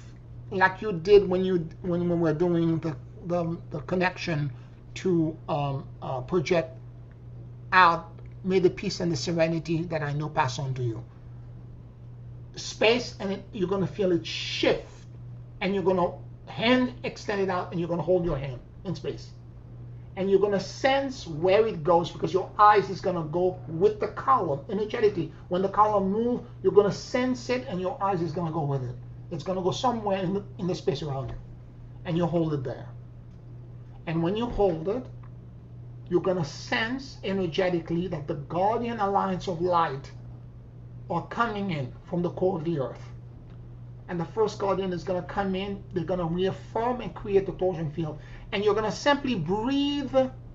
like you did when we were doing the connection to project out, may the peace and the serenity that I know pass on to you. Space, and you're going to feel it shift, and you're going to hand extended out, and you're going to hold your hand in space, and you're going to sense where it goes because your eyes is going to go with the column energetically. When the column moves, you're going to sense it, and your eyes is going to go with it. It's going to go somewhere in the space around you, and you hold it there. And when you hold it, you're going to sense energetically that the guardian alliance of light are coming in from the core of the earth. And the first guardian is going to come in, they're going to reaffirm and create the torsion field. And you're going to simply breathe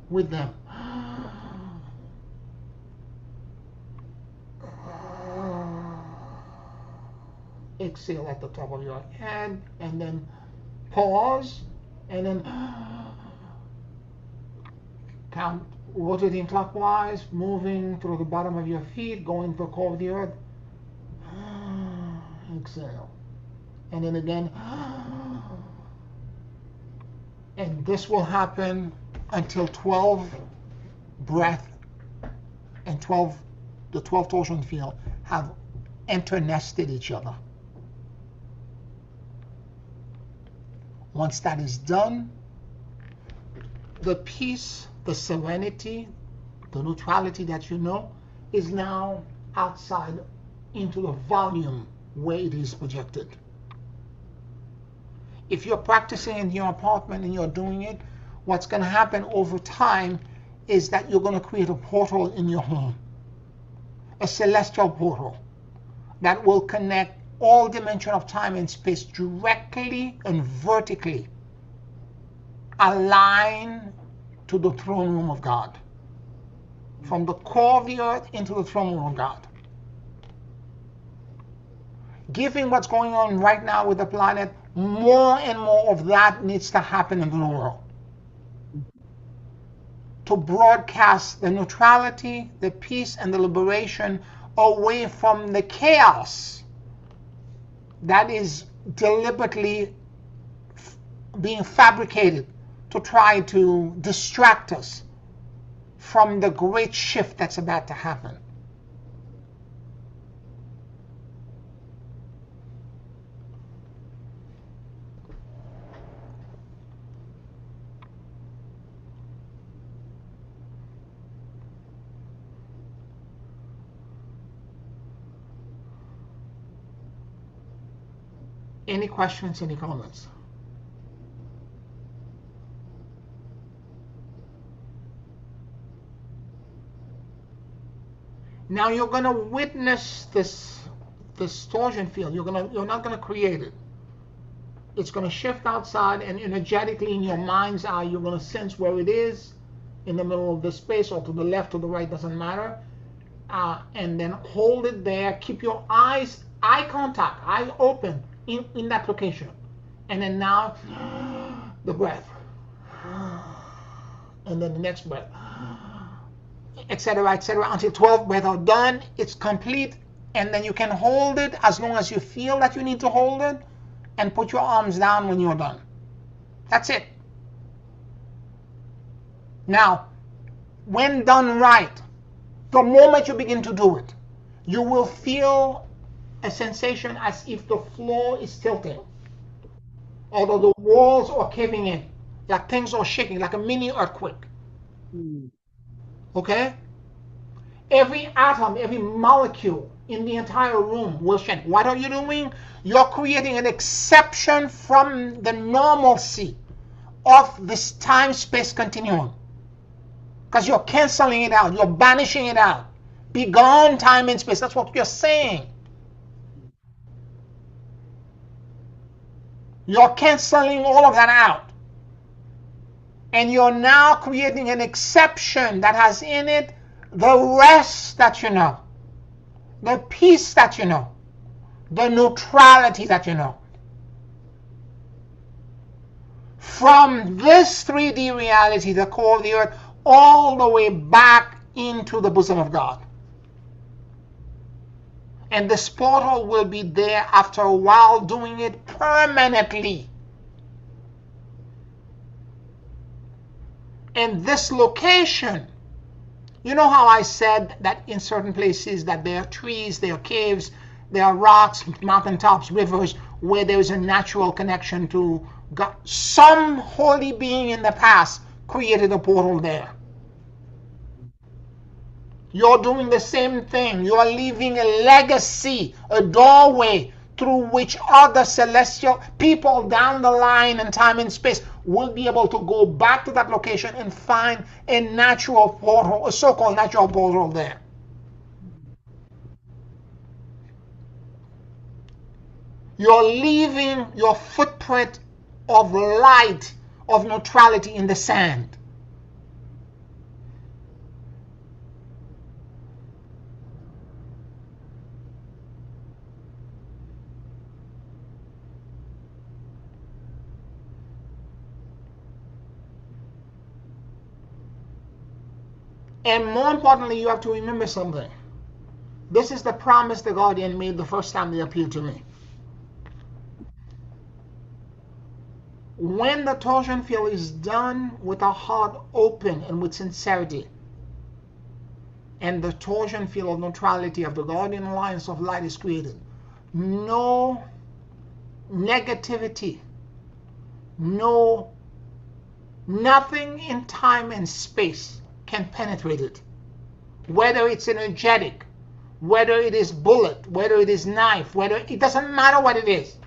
with them. Exhale at the top of your head, and then pause, and then Count, rotating clockwise, moving through the bottom of your feet, going to the core of the earth. Exhale. And then again. And this will happen until 12 breath and the 12 torsion field have internested each other. Once that is done, the peace, the serenity, the neutrality that you know is now outside into the volume where it is projected. If you're practicing in your apartment and you're doing it, what's going to happen over time is that you're going to create a portal in your home, a celestial portal that will connect all dimension of time and space directly and vertically align to the throne room of God, from the core of the earth into the throne room of God. Given what's going on right now with the planet, more and more of that needs to happen in the world to broadcast the neutrality, the peace, and the liberation away from the chaos that is deliberately being fabricated to try to distract us from the great shift that's about to happen. Any questions, any comments? Now you're going to witness this torsion field. You're not going to create it. It's going to shift outside, and energetically in your mind's eye, you're going to sense where it is in the middle of the space, or to the left or the right, doesn't matter. And then hold it there. Keep your eye contact, eyes open in that location. And then now, the breath. And then the next breath. Etc., etc., until 12 breaths are done. It's complete. And then you can hold it as long as you feel that you need to hold it, and put your arms down when you're done. That's it. Now, when done right, the moment you begin to do it, you will feel a sensation as if the floor is tilting, although the walls are caving in, like things are shaking, like a mini earthquake. Okay? Every atom, every molecule in the entire room will shake. What are you doing? You're creating an exception from the normalcy of this time-space continuum. Because you're canceling it out. You're banishing it out. Be gone, time and space. That's what you're saying. You're canceling all of that out. And you're now creating an exception that has in it the rest that you know, the peace that you know, the neutrality that you know. From this 3D reality, the core of the earth, all the way back into the bosom of God. And this portal will be there after a while, doing it permanently. And this location, you know how I said that in certain places that there are trees, there are caves, there are rocks, mountaintops, rivers, where there is a natural connection to God. Some holy being in the past created a portal there. You're doing the same thing. You're leaving a legacy, a doorway through which other celestial people down the line in time and space will be able to go back to that location and find a natural portal, a so-called natural portal there. You're leaving your footprint of light, of neutrality in the sand. And more importantly, you have to remember something. This is the promise the guardian made the first time they appeared to me. When the torsion field is done with a heart open and with sincerity, and the torsion field of neutrality of the guardian alliance of light is created, no negativity, no nothing in time and space can penetrate it. Whether it's energetic, whether it is bullet, whether it is knife, whether it doesn't matter what it is,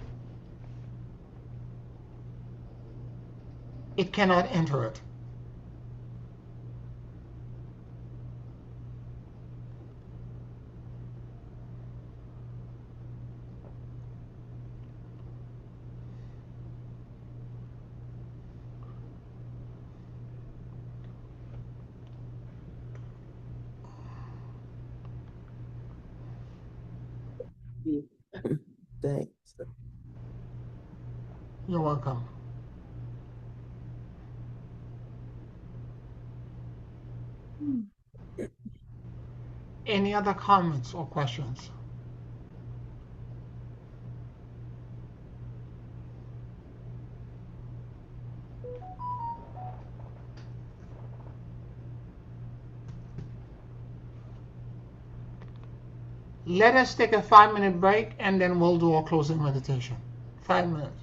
it cannot enter it. Thanks. You're welcome. Any other comments or questions? Let us take a 5-minute break and then we'll do our closing meditation. 5 minutes.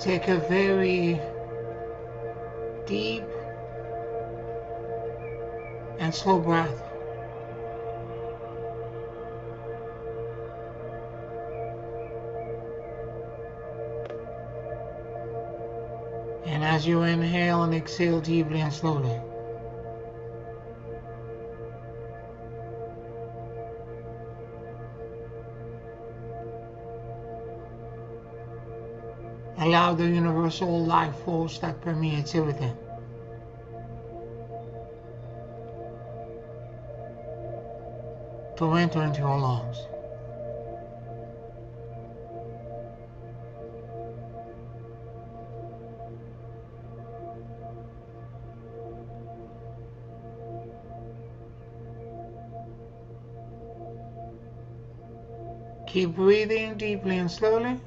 Take a very deep and slow breath. And as you inhale and exhale deeply and slowly, allow the universal life force that permeates everything to enter into your lungs. Keep breathing deeply and slowly.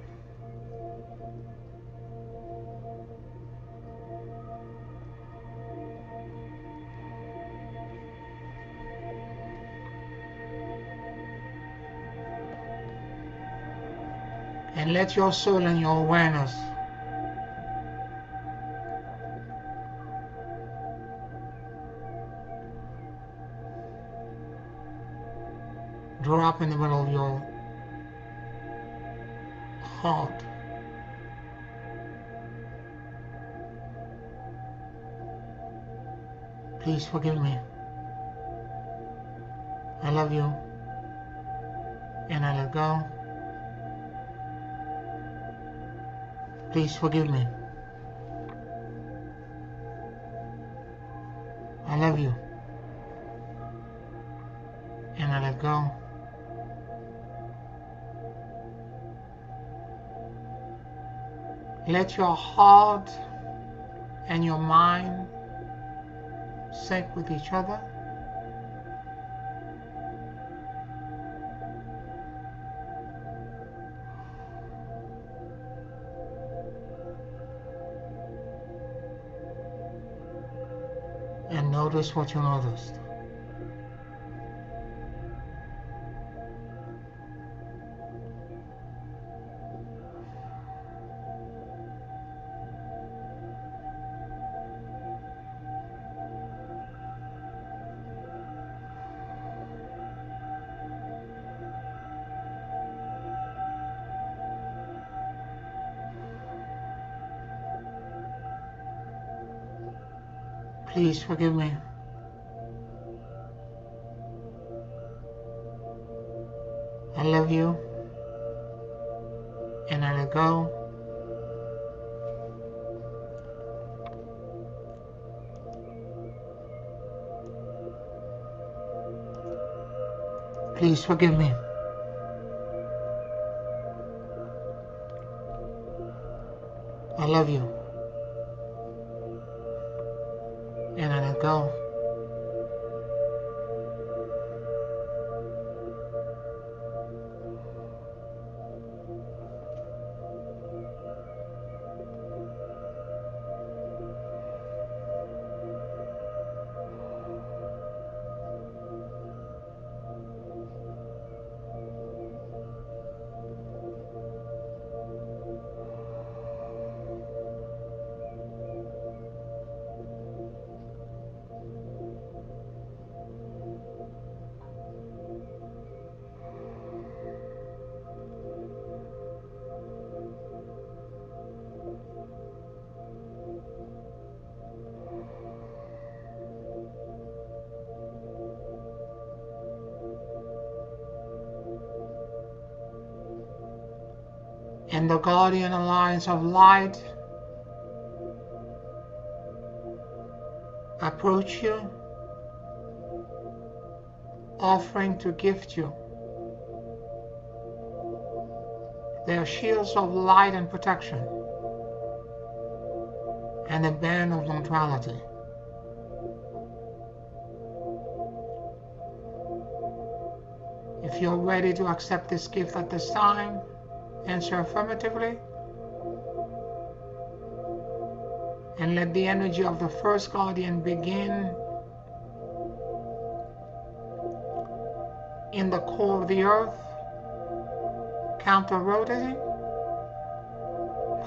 And let your soul and your awareness in the middle of your heart. Please forgive me. I love you. And I let go. Please forgive me. I love you. And I let go. Let your heart and your mind sync with each other. And notice what you noticed. Please forgive me. I love you. And I let go. Please forgive me. I love you. And I let go. And the guardian alliance of light approach you, offering to gift you their shields of light and protection and a band of neutrality. If you're ready to accept this gift at this time, answer affirmatively, and let the energy of the first guardian begin in the core of the earth, counter-rotating,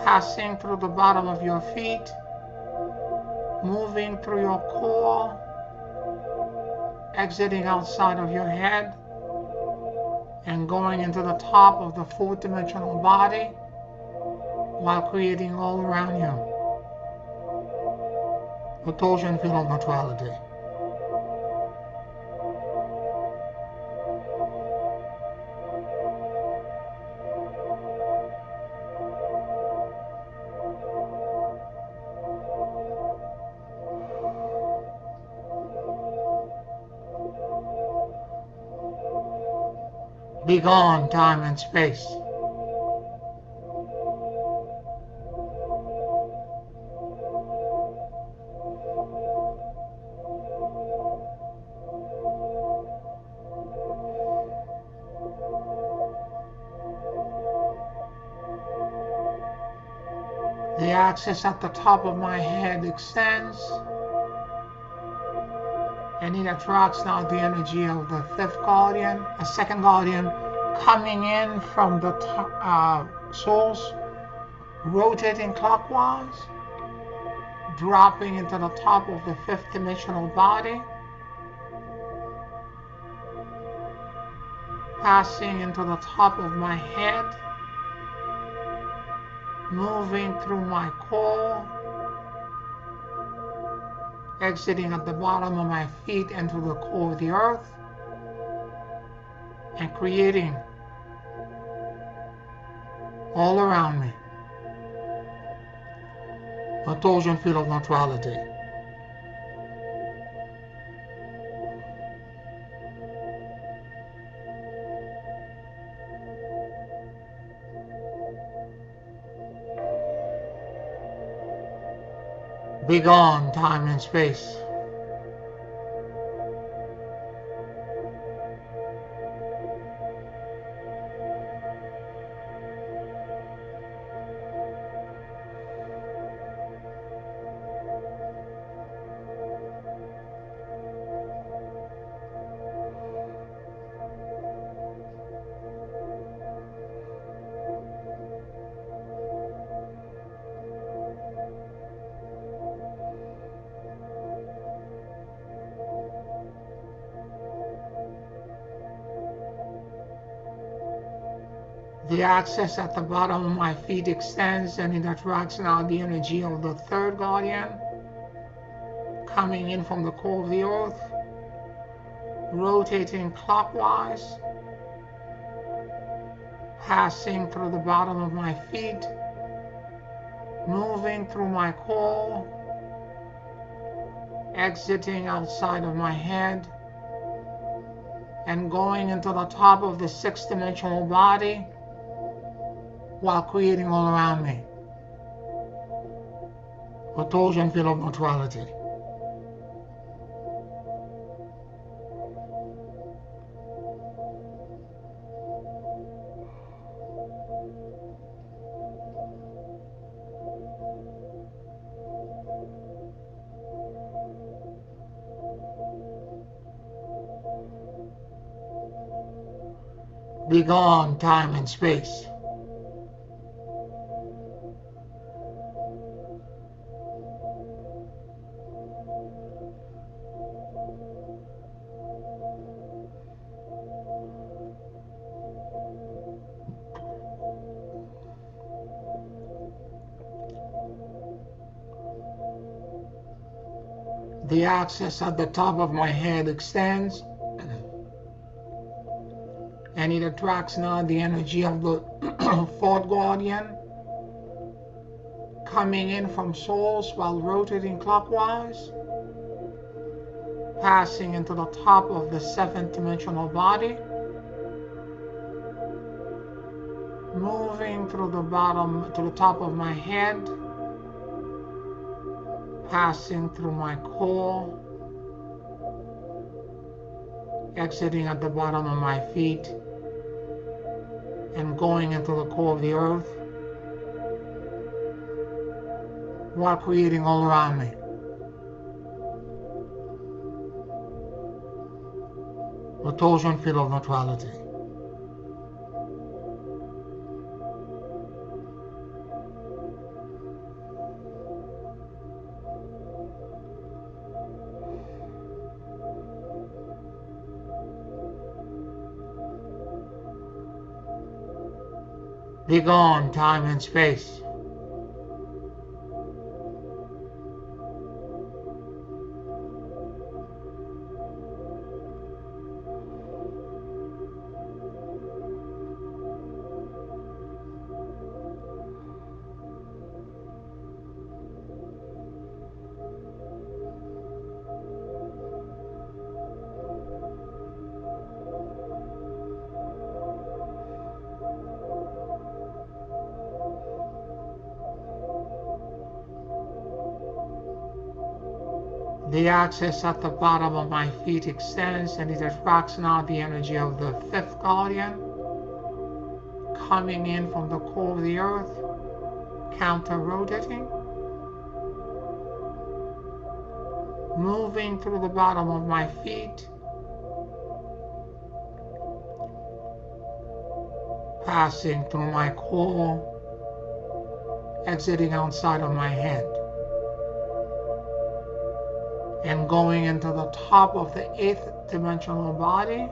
passing through the bottom of your feet, moving through your core, exiting outside of your head, and going into the top of the fourth-dimensional body while creating all around you a Gaussian field of neutrality. Be gone, time and space. The axis at the top of my head extends, and it attracts now the energy of the fifth guardian, a second guardian coming in from the source, rotating clockwise, dropping into the top of the fifth dimensional body, passing into the top of my head, moving through my core, exiting at the bottom of my feet into the core of the earth, and creating all around me a torsion field of neutrality. Be gone, time and space. The axis at the bottom of my feet extends and it attracts now the energy of the third guardian, coming in from the core of the earth, rotating clockwise, passing through the bottom of my feet, moving through my core, exiting outside of my head, and going into the top of the six-dimensional body, while creating all around me a torsion field of neutrality. Be gone, time and space. The axis at the top of my head extends and it attracts now the energy of the fourth guardian, coming in from source while rotating clockwise, passing into the top of the seventh dimensional body, moving through the bottom to the top of my head, passing through my core, exiting at the bottom of my feet, and going into the core of the earth, while creating all around me a torsion field of neutrality. Be gone, time and space. The axis at the bottom of my feet extends and it attracts now the energy of the fifth guardian, coming in from the core of the earth, counter-rotating, moving through the bottom of my feet, passing through my core, exiting outside of my head, and going into the top of the eighth dimensional body,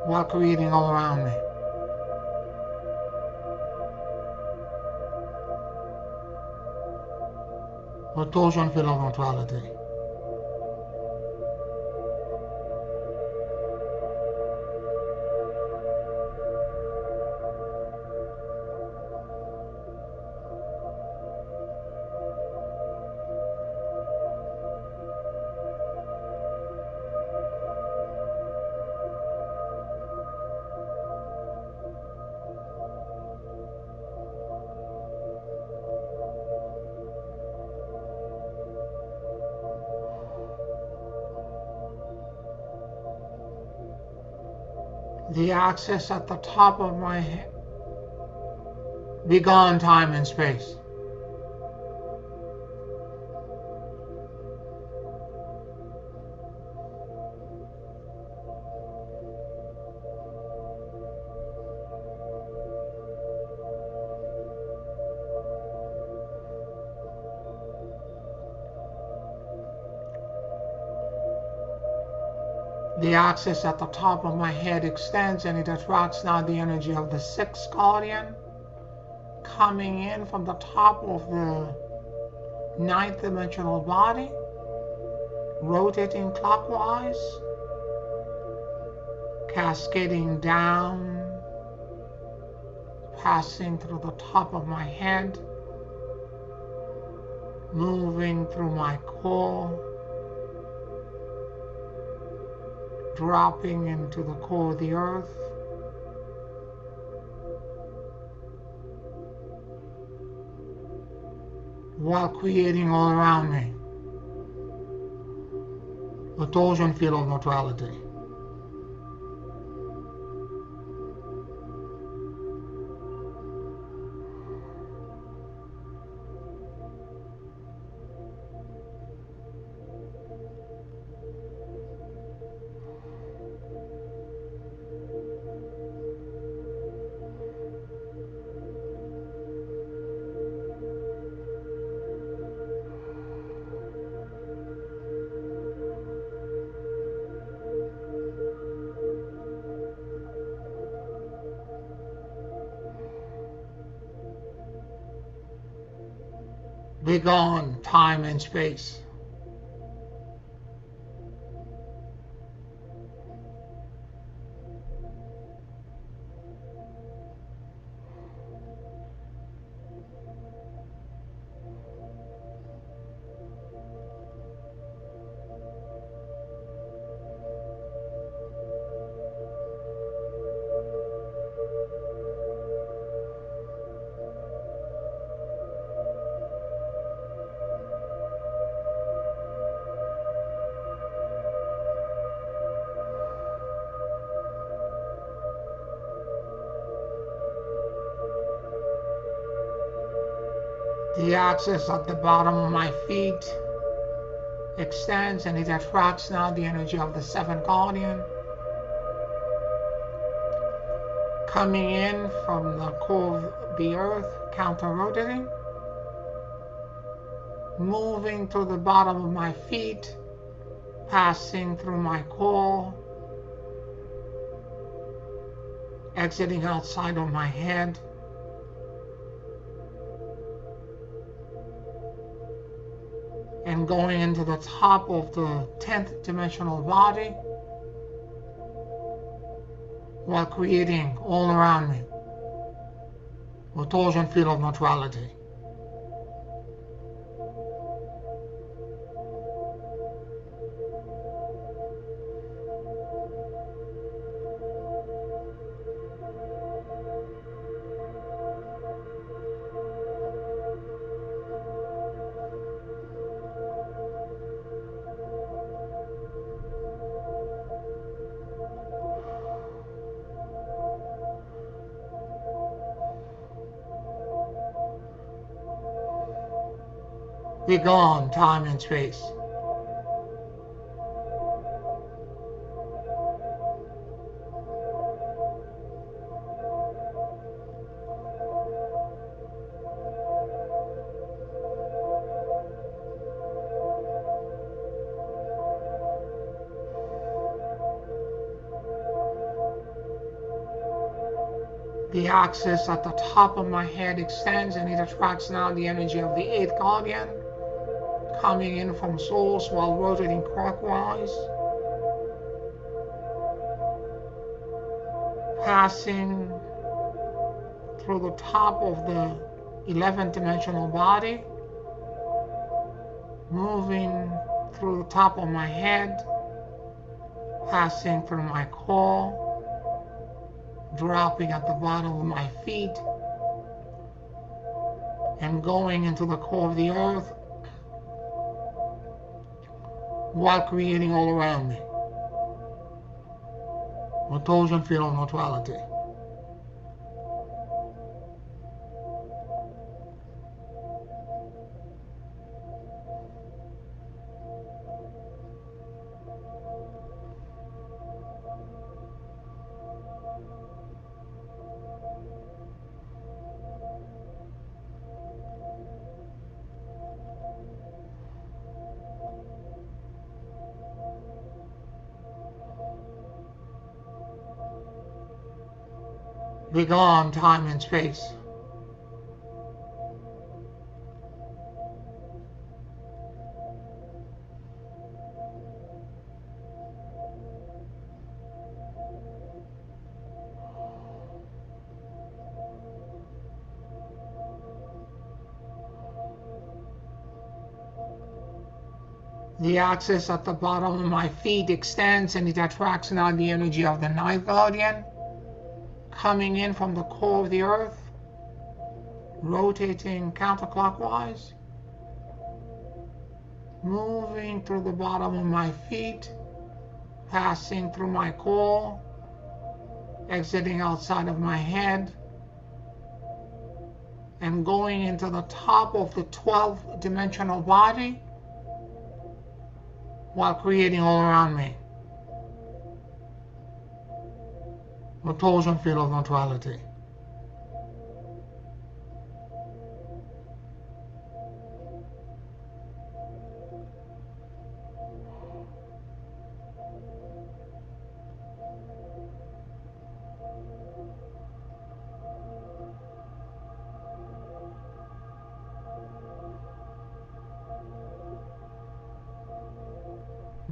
while creating all around me. A torsion field of neutrality. The axis at the top of my head. Be gone, time and space. The axis at the top of my head extends and it attracts now the energy of the sixth guardian coming in from the top of the ninth dimensional body, rotating clockwise, cascading down, passing through the top of my head, moving through my core, dropping into the core of the earth, while creating all around me a torsion field of neutrality. Be gone, time and space. The axis at the bottom of my feet extends and it attracts now the energy of the seventh guardian coming in from the core of the earth, counter rotating, moving to the bottom of my feet, passing through my core, exiting outside of my head, and going into the top of the 10th dimensional body while creating all around me a torsion field of neutrality. Be gone, time and space. The axis at the top of my head extends and it attracts now the energy of the eighth guardian, coming in from source while rotating clockwise, passing through the top of the 11th dimensional body, moving through the top of my head, passing through my core, dropping at the bottom of my feet, and going into the core of the earth while creating all around me. A total feel of neutrality. Begone time and space. The axis at the bottom of my feet extends and it attracts now the energy of the ninth guardian, coming in from the core of the earth, rotating counterclockwise, moving through the bottom of my feet, passing through my core, exiting outside of my head, and going into the top of the 12th dimensional body while creating all around me. A total feel of neutrality.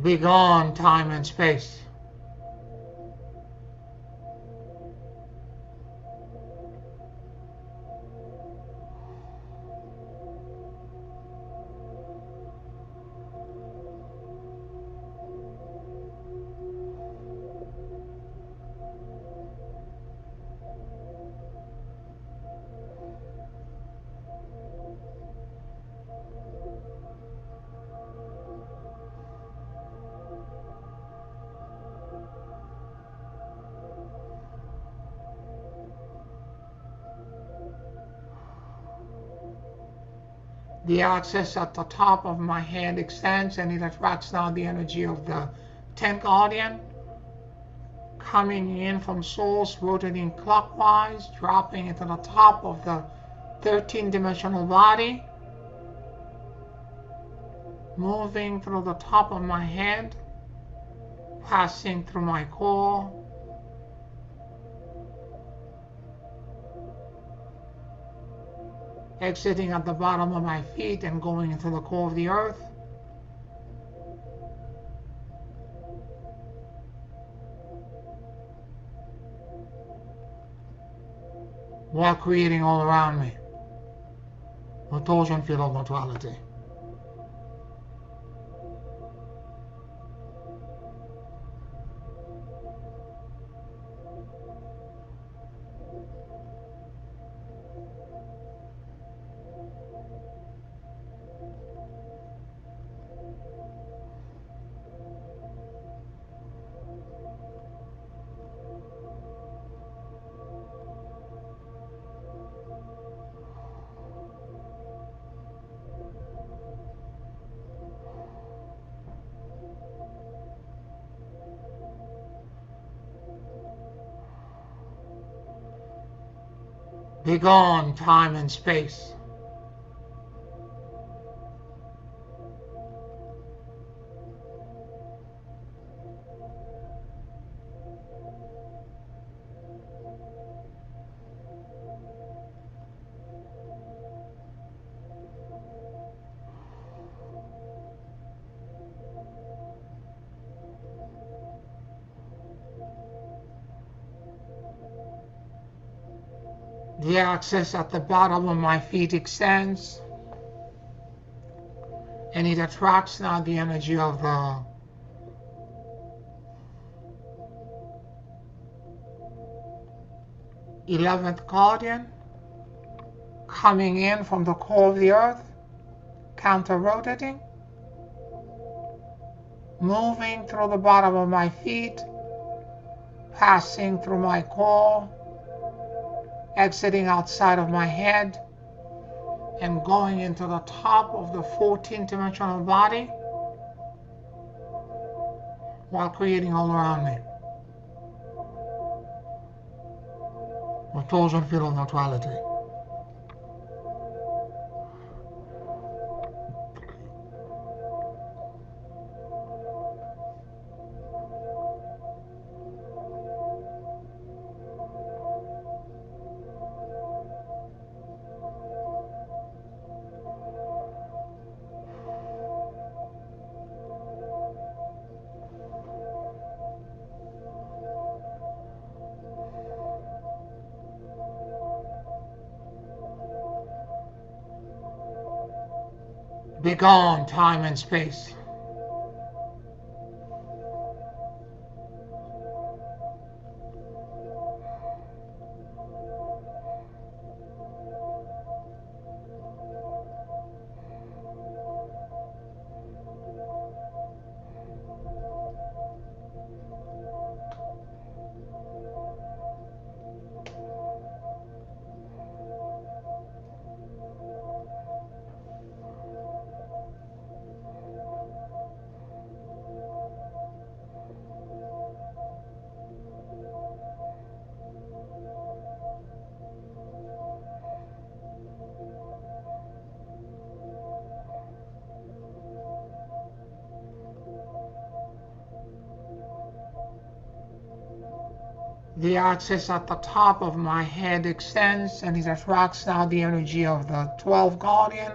Begone time and space. The axis at the top of my head extends and it attracts now the energy of the 10th guardian, coming in from source, rotating clockwise, dropping into the top of the 13th dimensional body, moving through the top of my head, passing through my core, exiting at the bottom of my feet and going into the core of the earth. While creating all around me a total feel of neutrality. Begone time and space. The axis at the bottom of my feet extends, and it attracts now the energy of the 11th guardian, coming in from the core of the earth, counter-rotating, moving through the bottom of my feet, passing through my core, exiting outside of my head, and going into the top of the 14th dimensional body while creating all around me. With torsion field of neutrality. Begone time and space. The axis at the top of my head extends, and it attracts now the energy of the 12th guardian,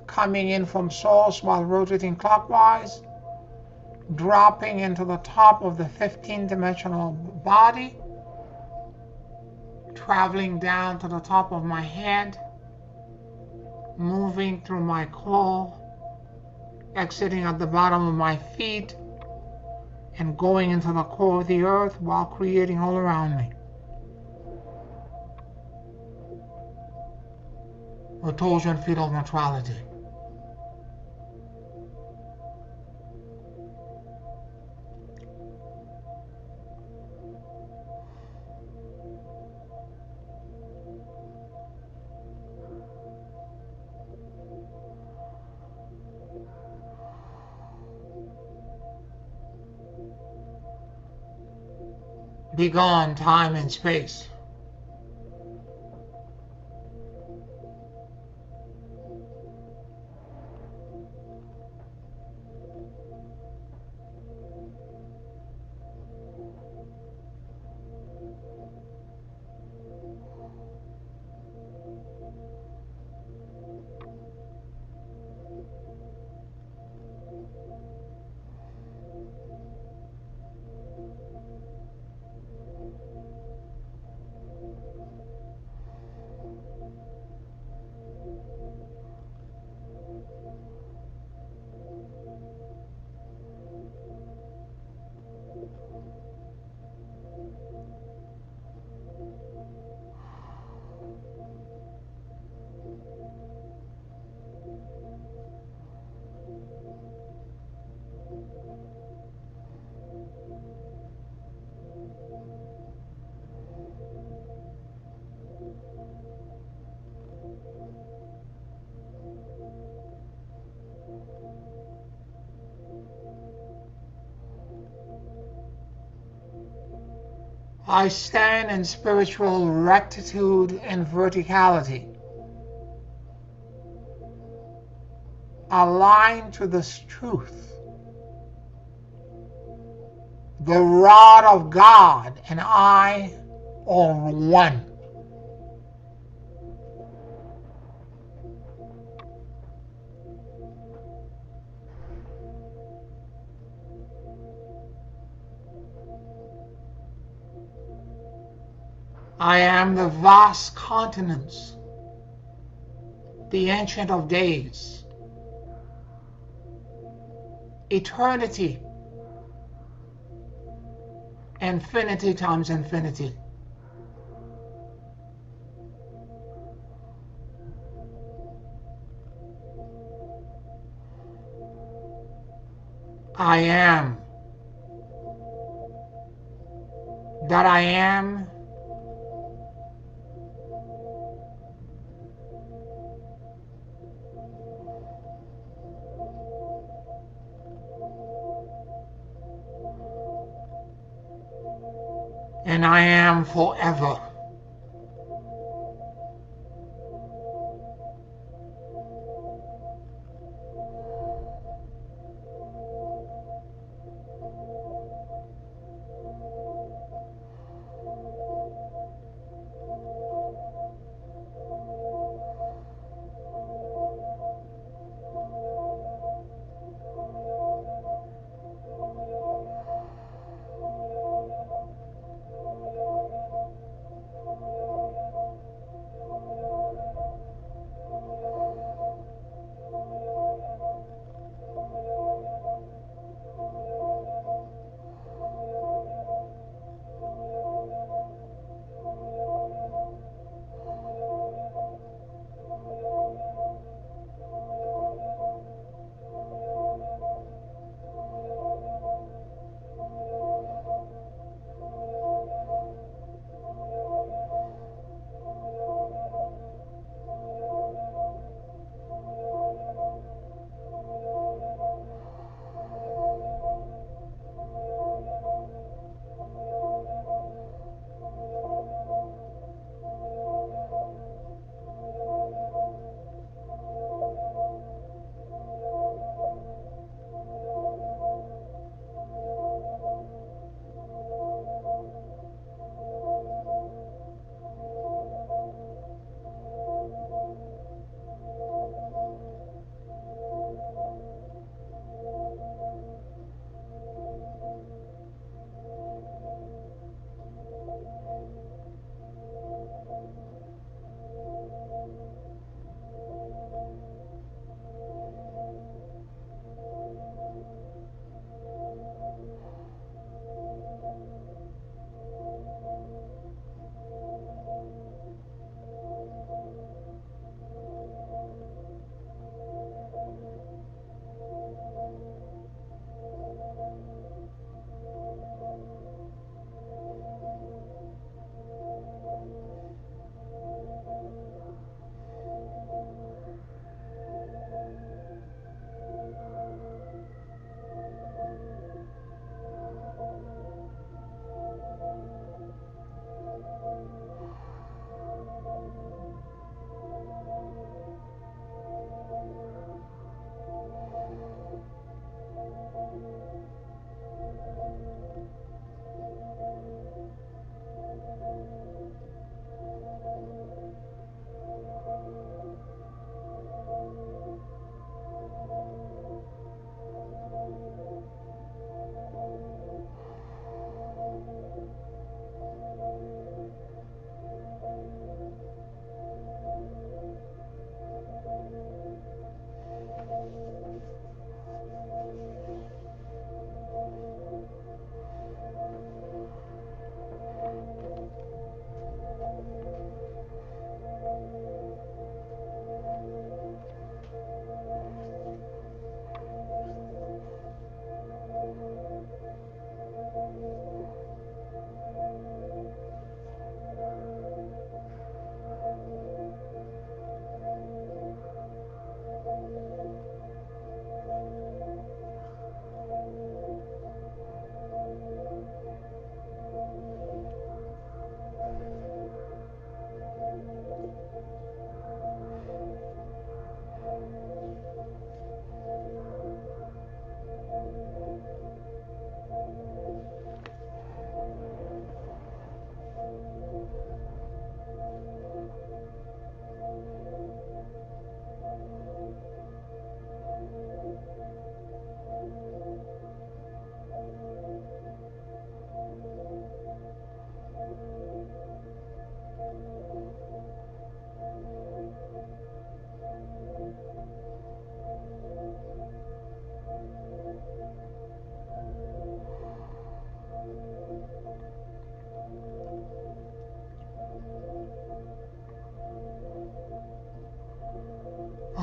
coming in from source while rotating clockwise, dropping into the top of the 15th dimensional body, traveling down to the top of my head, moving through my core, exiting at the bottom of my feet, and going into the core of the earth while creating all around me. A torsion field of neutrality. Begone time and space. I stand in spiritual rectitude and verticality, aligned to this truth. The rod of God and I are one. I am the vast continents, the Ancient of Days, eternity, infinity times infinity. I am that I am, and I am forever.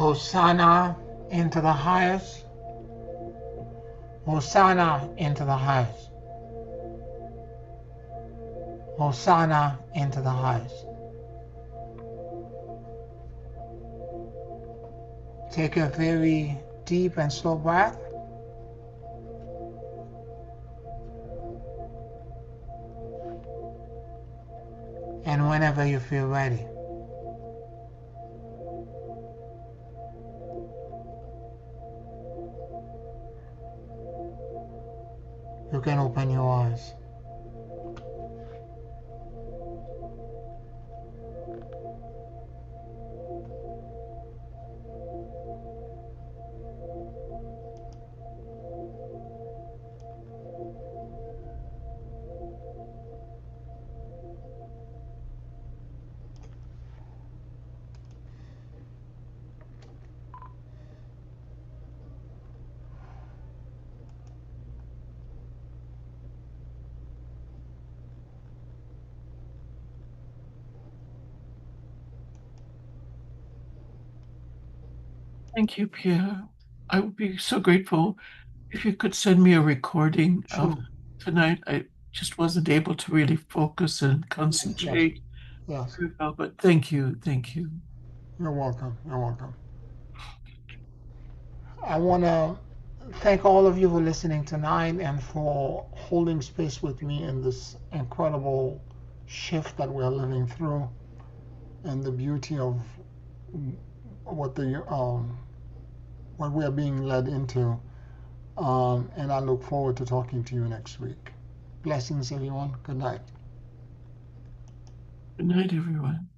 Hosanna into the highest. Hosanna into the highest. Hosanna into the highest. Take a very deep and slow breath. And whenever you feel ready, you can open your eyes. Thank you, Pierre. I would be so grateful if you could send me a recording of Sure. tonight. I just wasn't able to really focus and Yes, yes, concentrate yes. very well, but thank you. Thank you. You're welcome. You're welcome. I want to thank all of you for listening tonight and for holding space with me in this incredible shift that we're living through and the beauty of what the what we're being led into. And I look forward to talking to you next week. Blessings, everyone. Good night. Good night, everyone.